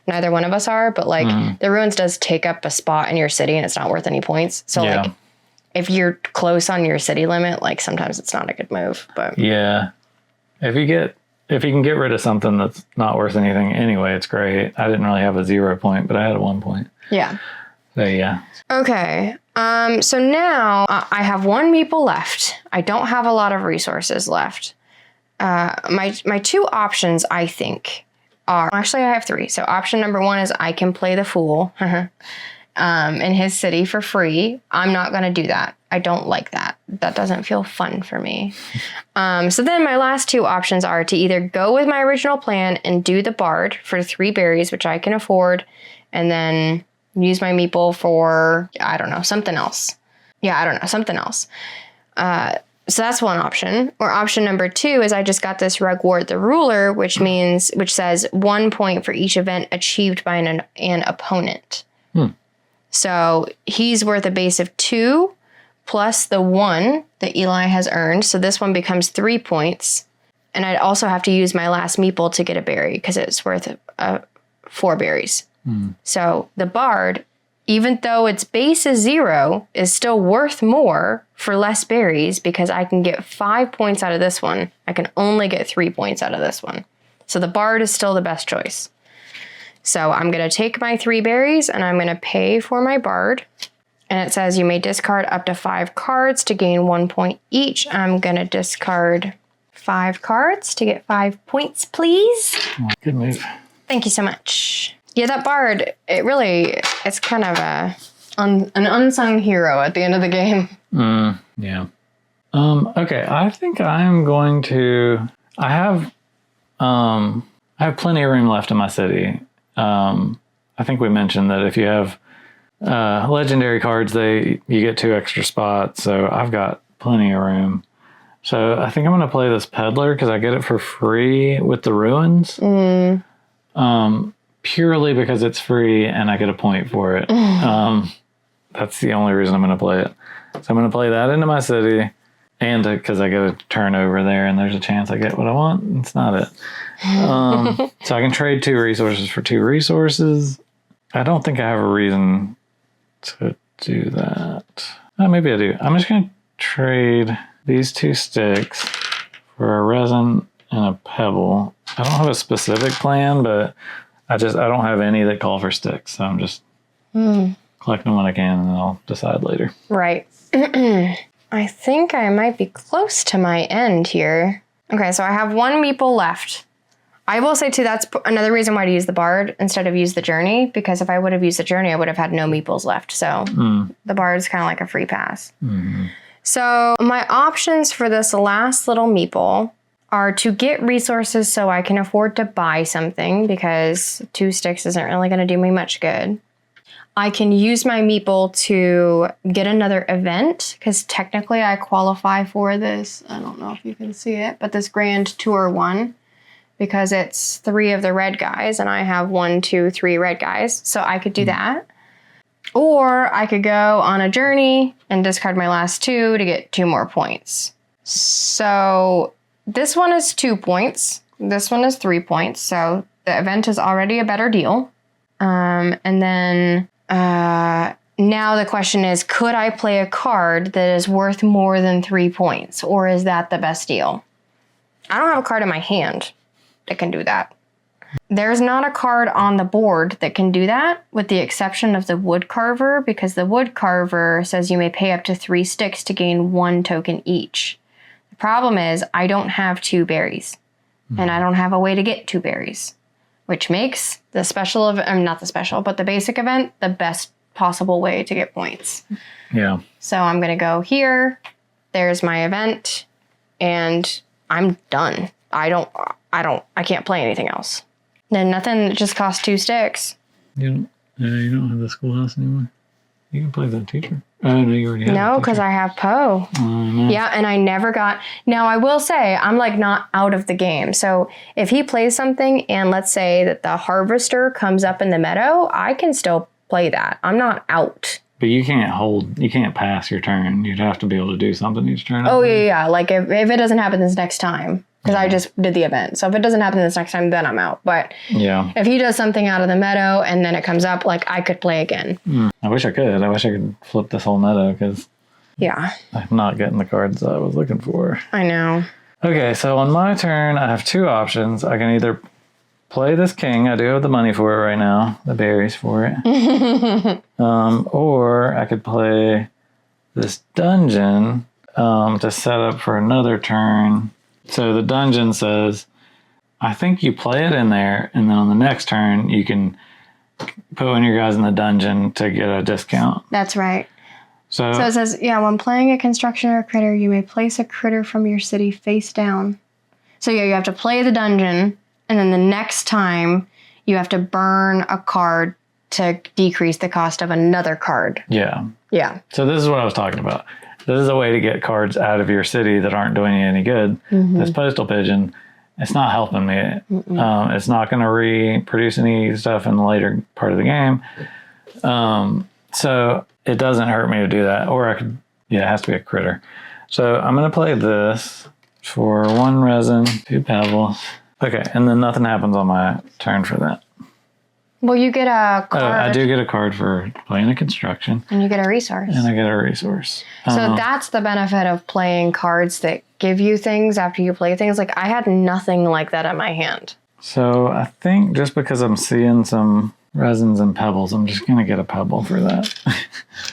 Neither one of us are, but like the ruins does take up a spot in your city and it's not worth any points. So like if you're close on your city limit, like sometimes it's not a good move. But yeah, if you can get rid of something that's not worth anything anyway, it's great. I didn't really have a 0 point, but I had a 1 point. Yeah. So yeah. Okay. So now I have 1 meeple left. I don't have a lot of resources left. My 2 options, I think, are... Actually, I have 3. So option number 1 is I can play the Fool in his city for free. I'm not going to do that. I don't like that. That doesn't feel fun for me. So then my last 2 options are to either go with my original plan and do the Bard for 3 berries, which I can afford, and then... use my meeple for, I don't know, something else. Yeah, I don't know, something else. So that's one option. Or option number 2 is I just got this Rugwort the Ruler, which says 1 point for each event achieved by an opponent. So he's worth a base of 2 plus the 1 that Eli has earned. So this one becomes 3 points. And I'd also have to use my last meeple to get a berry because it's worth 4 berries. So the Bard, even though its base is 0, is still worth more for less berries because I can get 5 points out of this one. I can only get 3 points out of this one. So the Bard is still the best choice. So I'm going to take my 3 berries and I'm going to pay for my Bard. And it says you may discard up to 5 cards to gain 1 point each. I'm going to discard 5 cards to get 5 points, please. Good move. Thank you so much. Yeah, that Bard, it's kind of an unsung hero at the end of the game. Yeah. Okay, I think I'm going to... I have plenty of room left in my city. I think we mentioned that if you have legendary cards, you get 2 extra spots, so I've got plenty of room. So I think I'm going to play this Peddler because I get it for free with the ruins. Purely because it's free and I get a point for it. That's the only reason I'm going to play it. So I'm going to play that into my city and because I get a turn over there and there's a chance I get what I want. It's not it. So I can trade 2 resources for 2 resources. I don't think I have a reason to do that. Maybe I do. I'm just going to trade these 2 sticks for a resin and a pebble. I don't have a specific plan, but I don't have any that call for sticks, so I'm just collecting when I can, and then I'll decide later. Right. I think I might be close to my end here. Okay, so I have 1 meeple left. I will say, too, that's another reason why to use the Bard instead of use the Journey, because if I would have used the Journey, I would have had no meeples left, so the Bard is kind of like a free pass. So my options for this last little meeple are to get resources so I can afford to buy something because 2 sticks isn't really going to do me much good. I can use my meeple to get another event because technically I qualify for this. I don't know if you can see it, but this Grand Tour 1 because it's 3 of the red guys and I have 1, 2, 3 red guys. So I could do that. Or I could go on a journey and discard my last 2 to get 2 more points. So this one is 2 points. This one is 3 points. So the event is already a better deal. And then now the question is, could I play a card that is worth more than 3 points? Or is that the best deal? I don't have a card in my hand that can do that. There's not a card on the board that can do that, with the exception of the wood carver, because the wood carver says you may pay up to 3 sticks to gain 1 token each. The problem is I don't have 2 berries, and I don't have a way to get 2 berries, which makes the special event, not the special, but the basic event, the best possible way to get points. Yeah. So I'm going to go here. There's my event, and I'm done. I can't play anything else. Then nothing that just costs 2 sticks. You don't have the schoolhouse anymore? You can play that teacher. Oh, no, you already have. No, because I have Poe. Yeah, and I never got... Now, I will say, I'm like not out of the game. So if he plays something and let's say that the harvester comes up in the meadow, I can still play that. I'm not out. But you can't pass your turn. You'd have to be able to do something each turn. Oh, yeah. Like if it doesn't happen this next time, because I just did the event. So if it doesn't happen this next time, then I'm out. But yeah, if he does something out of the meadow and then it comes up, like I could play again. I wish I could. I wish I could flip this whole meadow because yeah, I'm not getting the cards that I was looking for. I know. Okay, so on my turn, I have 2 options. I can either play this king. I do have the money for it right now, the berries for it. Or I could play this dungeon to set up for another turn. So the dungeon says, I think you play it in there, and then on the next turn, you can put one of your guys in the dungeon to get a discount. That's right. So it says, yeah, when playing a construction or a critter, you may place a critter from your city face down. So yeah, you have to play the dungeon, and then the next time, you have to burn a card to decrease the cost of another card. Yeah. Yeah. So this is what I was talking about. This is a way to get cards out of your city that aren't doing you any good. This postal pigeon, it's not helping me. It's not going to reproduce any stuff in the later part of the game. So it doesn't hurt me to do that. Or I could, it has to be a critter. So I'm going to play this for 1 resin, 2 pebbles. Okay, and then nothing happens on my turn for that. Well, you get a card. I do get a card for playing a construction. And you get a resource. And I get a resource. So that's the benefit of playing cards that give you things after you play things. Like, I had nothing like that in my hand. So I think just because I'm seeing some resins and pebbles, I'm just going to get a pebble for that.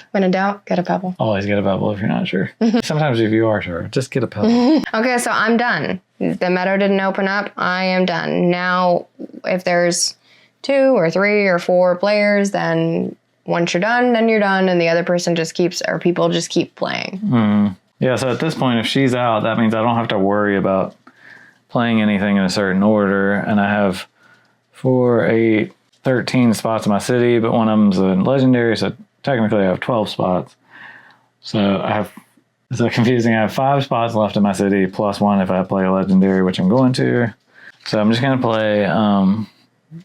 When in doubt, get a pebble. Always get a pebble if you're not sure. Sometimes if you are sure, just get a pebble. Okay, so I'm done. The meadow didn't open up. I am done. Now, if there's 2 or 3 or 4 players, then once you're done, then you're done, and the other person just keeps, or people just keep playing. Yeah, so at this point, if she's out, that means I don't have to worry about playing anything in a certain order, and I have 4, 8, 13 spots in my city, but one of them's a legendary, so technically I have 12 spots. So is that confusing? I have 5 spots left in my city, plus 1 if I play a legendary, which I'm going to. So I'm just going to play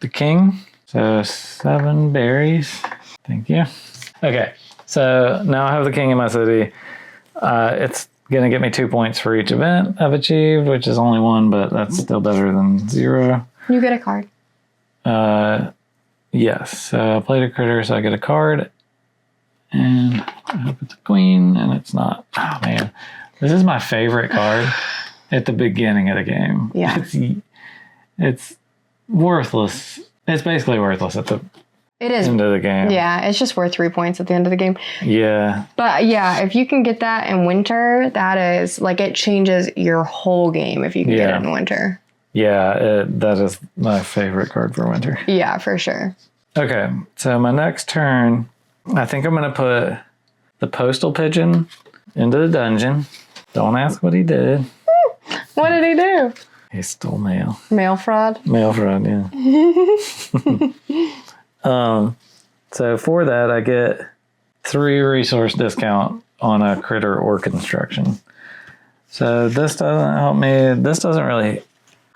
the king. So 7 berries. Thank you. Okay, so now I have the king in my city. It's going to get me 2 points for each event I've achieved, which is only 1, but that's still better than 0. You get a card. Yes, so I played a critter, so I get a card. And I hope it's a queen, and it's not. Oh, man. This is my favorite card at the beginning of the game. Yeah. It's worthless. It's basically worthless at the end of the game. Yeah, it's just worth 3 points at the end of the game. Yeah. But yeah, if you can get that in winter, that is, like, it changes your whole game if you can get it in winter. Yeah, that is my favorite card for winter. Yeah, for sure. Okay, so my next turn, I think I'm going to put the postal pigeon into the dungeon. Don't ask what he did. What did he do? He stole mail. Mail fraud? Mail fraud, yeah. So for that, I get 3 resource discount on a critter or construction. So this doesn't help me. This doesn't really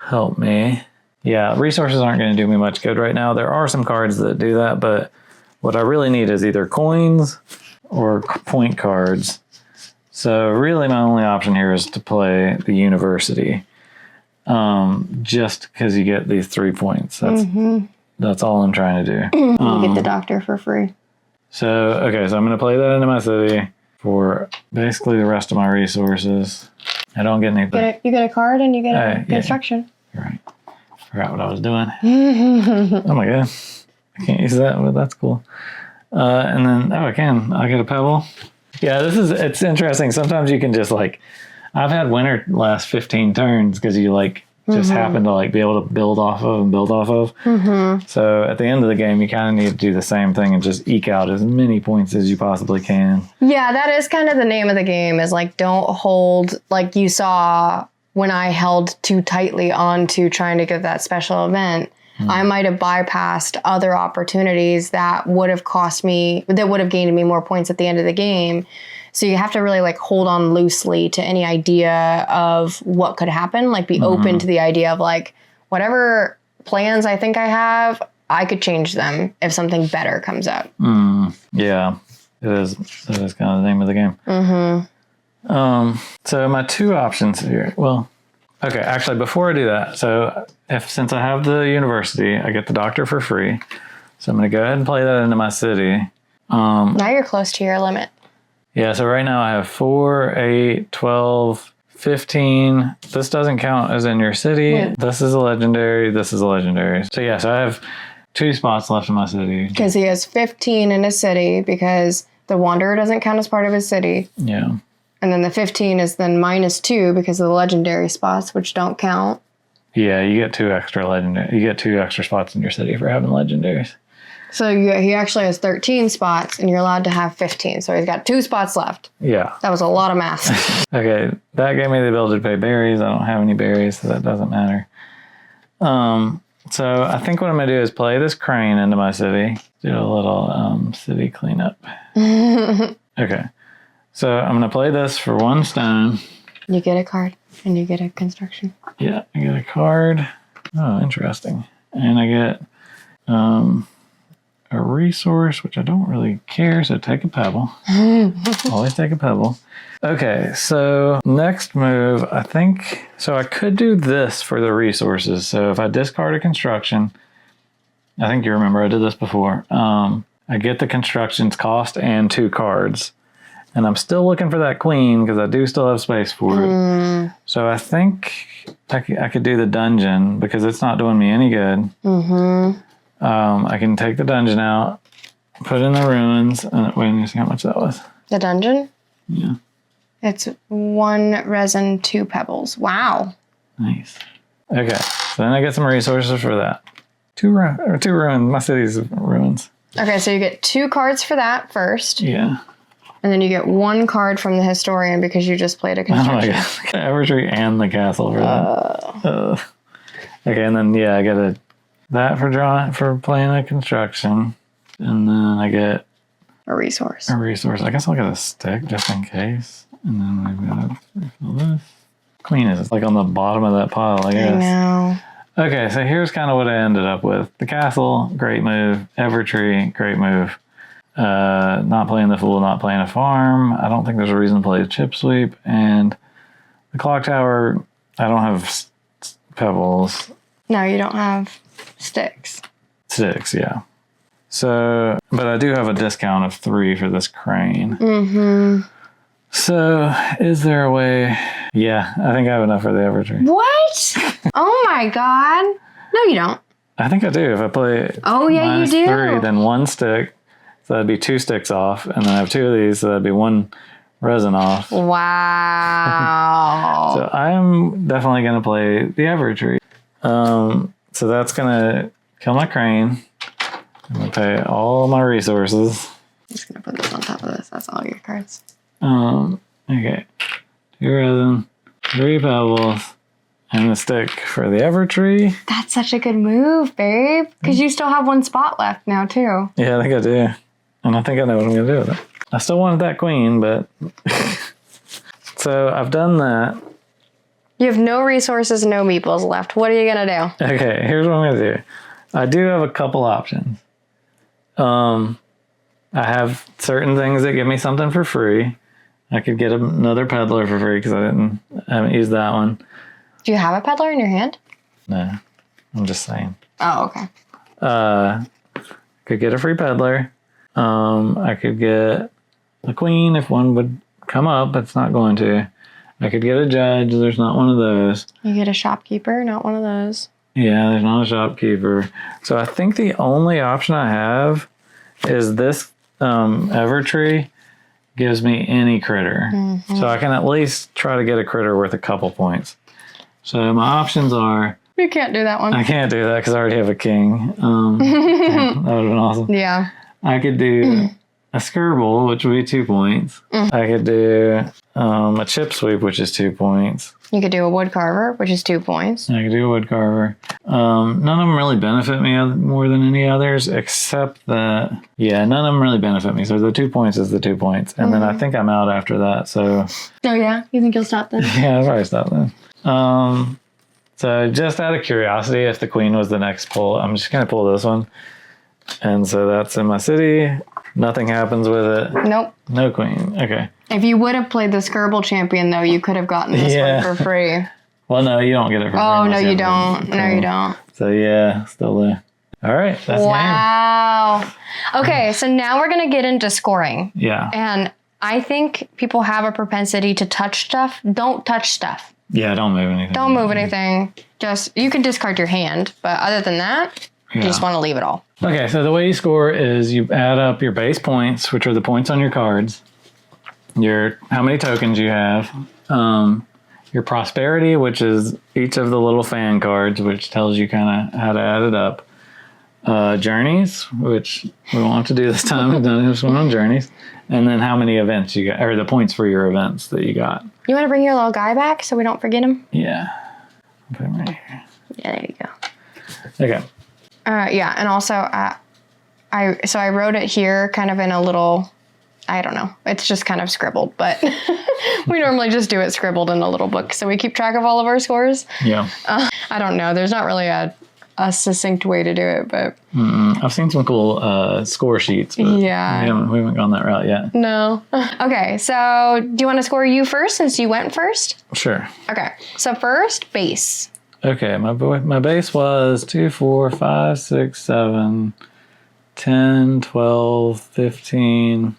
help me. Yeah, resources aren't going to do me much good right now. There are some cards that do that, but what I really need is either coins or point cards. So really my only option here is to play the university. just because you get these 3 points. That's all I'm trying to do. You get the doctor for free. So I'm going to play that into my city for basically the rest of my resources. I don't get anything. You get a card and you get a construction. You're right. Forgot what I was doing. Oh my god. I can't use that, but that's cool. And then, I can. I get a pebble. Yeah, it's interesting. Sometimes you can just I've had winter last 15 turns because you just happen to be able to build off of. So at the end of the game, you kind of need to do the same thing and just eke out as many points as you possibly can. Yeah, that is kind of the name of the game is don't hold, you saw when I held too tightly on to trying to get that special event. I might have bypassed other opportunities that would have gained me more points at the end of the game. So you have to really hold on loosely to any idea of what could happen. Be open to the idea of whatever plans I think I have, I could change them if something better comes up. Yeah, it is kind of the name of the game. So my two options here. Well, okay, actually before I do that, so since I have the university, I get the doctor for free. So I'm going to go ahead and play that into my city. Now you're close to your limit. Yeah, so right now I have 4, 8, 12, 15. This doesn't count as in your city. Yeah. This is a legendary. This is a legendary. So yeah, so I have 2 spots left in my city. Because he has 15 in his city because the Wanderer doesn't count as part of his city. Yeah. And then the 15 is then -2 because of the legendary spots, which don't count. Yeah, you get 2 extra legendary. You get 2 extra spots in your city for having legendaries. So he actually has 13 spots, and you're allowed to have 15. So he's got 2 spots left. Yeah. That was a lot of math. Okay, that gave me the ability to pay berries. I don't have any berries, so that doesn't matter. So I think what I'm going to do is play this crane into my city. Do a little city cleanup. Okay. So I'm going to play this for 1 stone. You get a card, and you get a construction. Yeah, I get a card. Oh, interesting. And I get... a resource, which I don't really care, so take a pebble. Always take a pebble. Okay, so next move, I think... So I could do this for the resources. So if I discard a construction, I think you remember I did this before. I get the construction's cost and 2 cards. And I'm still looking for that queen because I do still have space for it. So I think I could do the dungeon because it's not doing me any good. I can take the dungeon out, put in the ruins, and wait, let me see how much that was. The dungeon? Yeah. It's 1 resin, 2 pebbles. Wow. Nice. Okay, so then I get some resources for that. 2 ruins. My city's ruins. Okay, so you get 2 cards for that first. Yeah. And then you get 1 card from the historian because you just played a construction. Oh my god. Evertree and the castle for that. Okay, and then I get that for playing a construction, and then I get a resource. I guess I'll get a stick just in case, and then we've got to refill this. Queen is on the bottom of that pile, I guess. I know. Okay, so here's kind of what I ended up with: the castle, great move; Evertree, great move. Not playing the fool, not playing a farm. I don't think there's a reason to play a chip sweep, and the clock tower. I don't have pebbles. No, you don't have. Sticks, yeah. So, but I do have a discount of 3 for this crane. So, is there a way? Yeah, I think I have enough for the Evertree. What? Oh my god. No, you don't. I think I do. If I play you do. 3, then 1 stick. So that'd be 2 sticks off. And then I have 2 of these, so that'd be 1 resin off. Wow. So I'm definitely going to play the Evertree. So that's going to kill my crane. I'm going to pay all my resources. I'm just going to put this on top of this. That's all your cards. Okay. 2 resin, 3 pebbles, and a stick for the Evertree. That's such a good move, babe. Because you still have 1 spot left now, too. Yeah, I think I do. And I think I know what I'm going to do with it. I still wanted that queen, but... So I've done that. You have no resources, no meeples left. What are you going to do? Okay, here's what I'm going to do. I do have a couple options. I have certain things that give me something for free. I could get another peddler for free because I haven't used that one. Do Do you have a peddler in your hand? No, I'm just saying. Oh, okay. Could get a free peddler. I could get a queen if one would come up, but it's not going to. I could get a judge. There's not one of those. You get a shopkeeper, not one of those. Yeah, there's not a shopkeeper. So I think the only option I have is this Evertree gives me any critter. Mm-hmm. So I can at least try to get a critter worth a couple points. So my options are... You can't do that one. I can't do that because I already have a king. That would have been awesome. Yeah. I could do a Skirble, which would be 2 points. I could do a Chip Sweep, which is 2 points. You could do a Wood Carver, which is 2 points. I could do a Wood Carver. None of them really benefit me more than any others, except that, none of them really benefit me. So the 2 points is the 2 points. And then I think I'm out after that, so... Oh, yeah? You think you'll stop then? Yeah, I'll probably stop then. So just out of curiosity, if the queen was the next pull, I'm just going to pull this one. And so that's in my city. Nothing happens with it. Nope. No queen. Okay. If you would have played the Skirble champion, though, you could have gotten this one for free. Well, no, you don't get it for free. Oh, no, you don't. No, you don't. So, yeah, still there. All right. That's wow. Okay, so now we're going to get into scoring. Yeah. And I think people have a propensity to touch stuff. Don't touch stuff. Yeah, don't move anything. Don't move anything. Just, you can discard your hand, but other than that, you just want to leave it all. Okay, so the way you score is you add up your base points, which are the points on your cards, how many tokens you have, your prosperity, which is each of the little fan cards, which tells you kind of how to add it up, journeys, which we won't have to do this time. We've done this one on journeys, and then how many events you got, or the points for your events that you got. You want to bring your little guy back so we don't forget him? Yeah. Put him right here. Yeah, there you go. Okay. Yeah, and also, I wrote it here kind of in a little, I don't know, it's just kind of scribbled, but we normally just do it scribbled in a little book, so we keep track of all of our scores. Yeah. I don't know, there's not really a succinct way to do it, but... I've seen some cool score sheets, but yeah. we haven't gone that route yet. No. Okay, so do you want to score you first since you went first? Sure. Okay, so first, base. Okay, my base was 2, 4, 5, 6, 7, 10, 12, 15,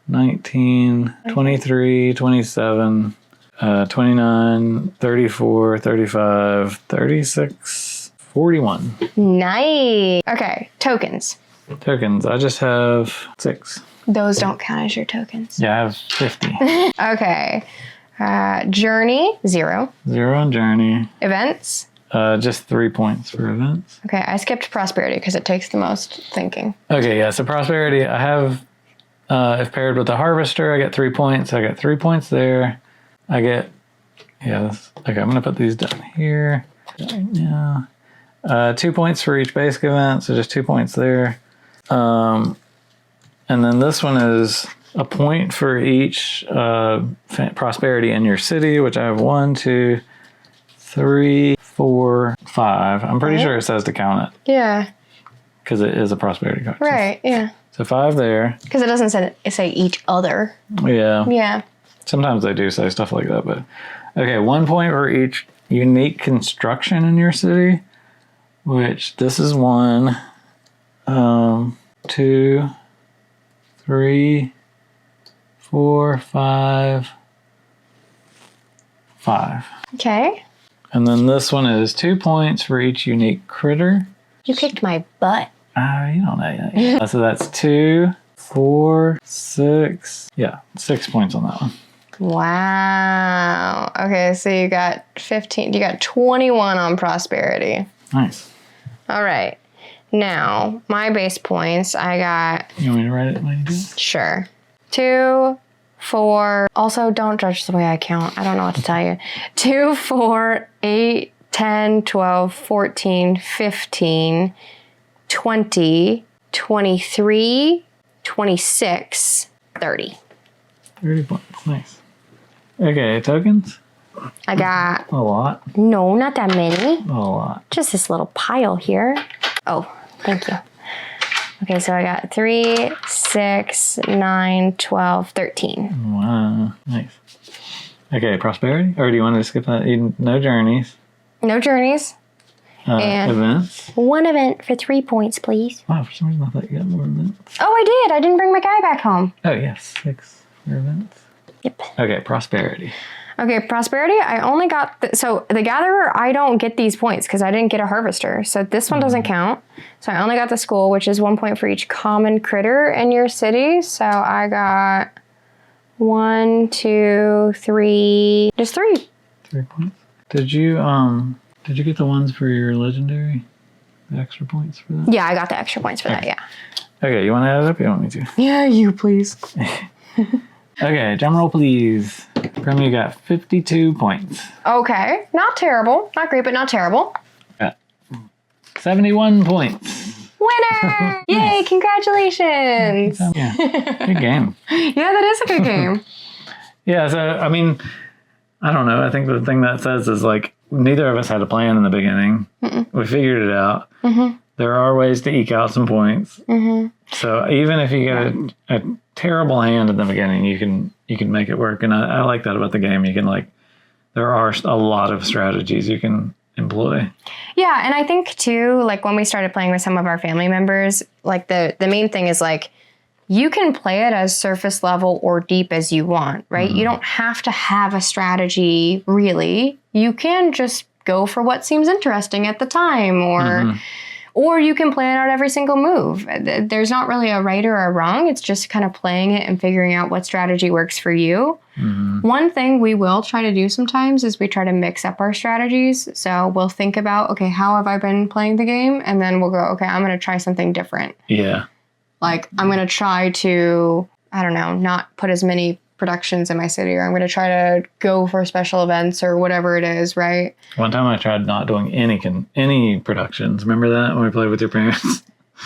19, 23, 27, 29, 34, 35, 36, 41. Nice. Okay, tokens. Tokens, I just have 6. Those don't count as your tokens. Yeah, I have 50. Okay. Journey, 0. 0 on journey. Events? Just 3 points for events. Okay, I skipped prosperity because it takes the most thinking. Okay, yeah, so prosperity, I have, if paired with the harvester, I get 3 points. I got 3 points there. I get, okay, I'm going to put these down here. Yeah. 2 points for each basic event, so just 2 points there. And then this one is a point for each prosperity in your city, which I have 1, 2, 3, 4, 5. I'm pretty sure it says to count it. Yeah. Because it is a prosperity card. Right, yeah. So 5 there. Because it doesn't say each other. Yeah. Yeah. Sometimes they do say stuff like that, but... Okay, 1 point for each unique construction in your city, which this is 1, 2, 3, 4, 5, 5. Okay. And then this one is 2 points for each unique critter. You kicked my butt. You don't know yet. So that's 2, 4, 6. Yeah, 6 points on that one. Wow. Okay, so you got 15. You got 21 on prosperity. Nice. All right. Now, my base points, I got... You want me to write it when you do it? Sure. 2, 4. Also, don't judge the way I count. I don't know what to tell you. 2, 4, 8, 10, 12, 14, 15, 20, 23, 26, 30. 30 points. Nice. Okay, tokens? I got... A lot. No, not that many. A lot. Just this little pile here. Oh, thank you. Okay, so I got 3, 6, 9, 12, 13. Wow, nice. Okay, prosperity? Or do you want to skip that? No journeys. No journeys. And events. 1 event for 3 points, please. Wow, for some reason I thought you got more events. Oh, I did. I didn't bring my guy back home. Oh, yes. 6 for events. Yep. Okay, prosperity. Okay, prosperity, I only got... so the gatherer, I don't get these points because I didn't get a harvester. So this one doesn't count. So I only got the school, which is 1 point for each common critter in your city. So I got 1, 2, 3... just 3. 3 points. Did you get the ones for your legendary? The extra points for that? Yeah, I got the extra points for that, yeah. Okay, you want to add it up? You want me to? Yeah, you please. Okay, drum roll, please. Grim, you got 52 points. Okay, not terrible. Not great, but not terrible. Got 71 points. Winner! Yay, congratulations! Yeah, good game. Yeah, that is a good game. Yeah, so, I mean, I don't know. I think the thing that says is, like, neither of us had a plan in the beginning. We figured it out. There are ways to eke out some points. So even if you get a terrible hand in the beginning, you can make it work. And I like that about the game. You can, like, there are a lot of strategies you can employ. Yeah, and I think too, like when we started playing with some of our family members, like the main thing is like you can play it as surface level or deep as you want, right? You don't have to have a strategy really. You can just go for what seems interesting at the time, or you can plan out every single move. There's not really a right or a wrong. It's just kind of playing it and figuring out what strategy works for you. One thing we will try to do sometimes is we try to mix up our strategies. So we'll think about, okay, how have I been playing the game? And then we'll go, okay, I'm going to try something different. Yeah. Like, I'm going to try to, I don't know, not put as many productions in my city, or I'm going to try to go for special events or whatever it is, right? One time I tried not doing any productions. Remember that when we played with your parents?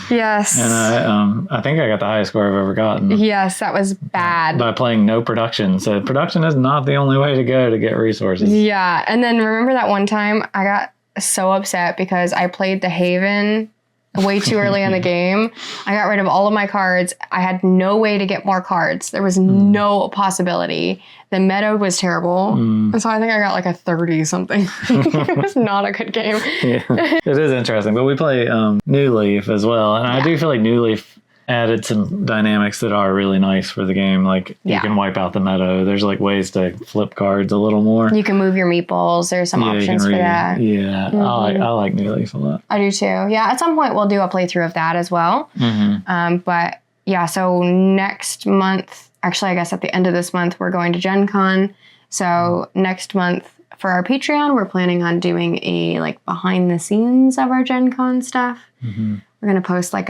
Yes. And I think I got the highest score I've ever gotten. Yes, that was bad. By playing no production. So production is not the only way to go to get resources. Yeah, and then remember that one time I got so upset because I played the Haven way too early in the game. I got rid of all of my cards. I had no way to get more cards. There was no possibility. The meta was terrible. And so I think I got like a 30 something. It was not a good game. Yeah, it is interesting. But we play New Leaf as well. And I do feel like New Leaf added some dynamics that are really nice for the game. Like you can wipe out the meadow. There's like ways to flip cards a little more. You can move your meeples. There's some options for that. Yeah, I like New Leaf a lot. I do too. Yeah, at some point we'll do a playthrough of that as well. But yeah, so next month, actually I guess at the end of this month, we're going to Gen Con. So next month for our Patreon, we're planning on doing a like behind the scenes of our Gen Con stuff. We're going to post like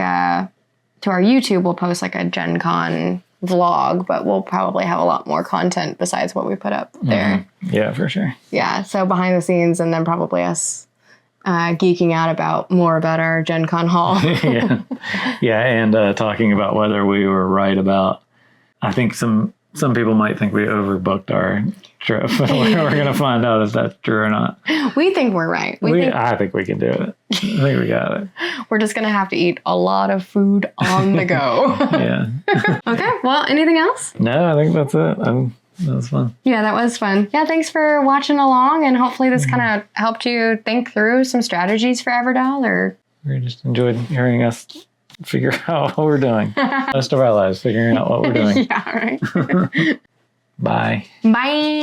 to our YouTube, we'll post like a Gen Con vlog, but we'll probably have a lot more content besides what we put up there. Yeah, for sure. Yeah, so behind the scenes, and then probably us geeking out about our Gen Con haul. Yeah, and talking about whether we were right about, I think some people might think we overbooked our trip. We're going to find out if that's true or not. We think we're right. I think we can do it. I think we got it. We're just going to have to eat a lot of food on the go. Yeah. Okay, well, anything else? No, I think that's it. That was fun. Yeah, that was fun. Yeah, thanks for watching along, and hopefully this kind of helped you think through some strategies for Everdell, or... We just enjoyed hearing us figure out what we're doing. Most of our lives figuring out what we're doing. Yeah, right. Bye. Bye.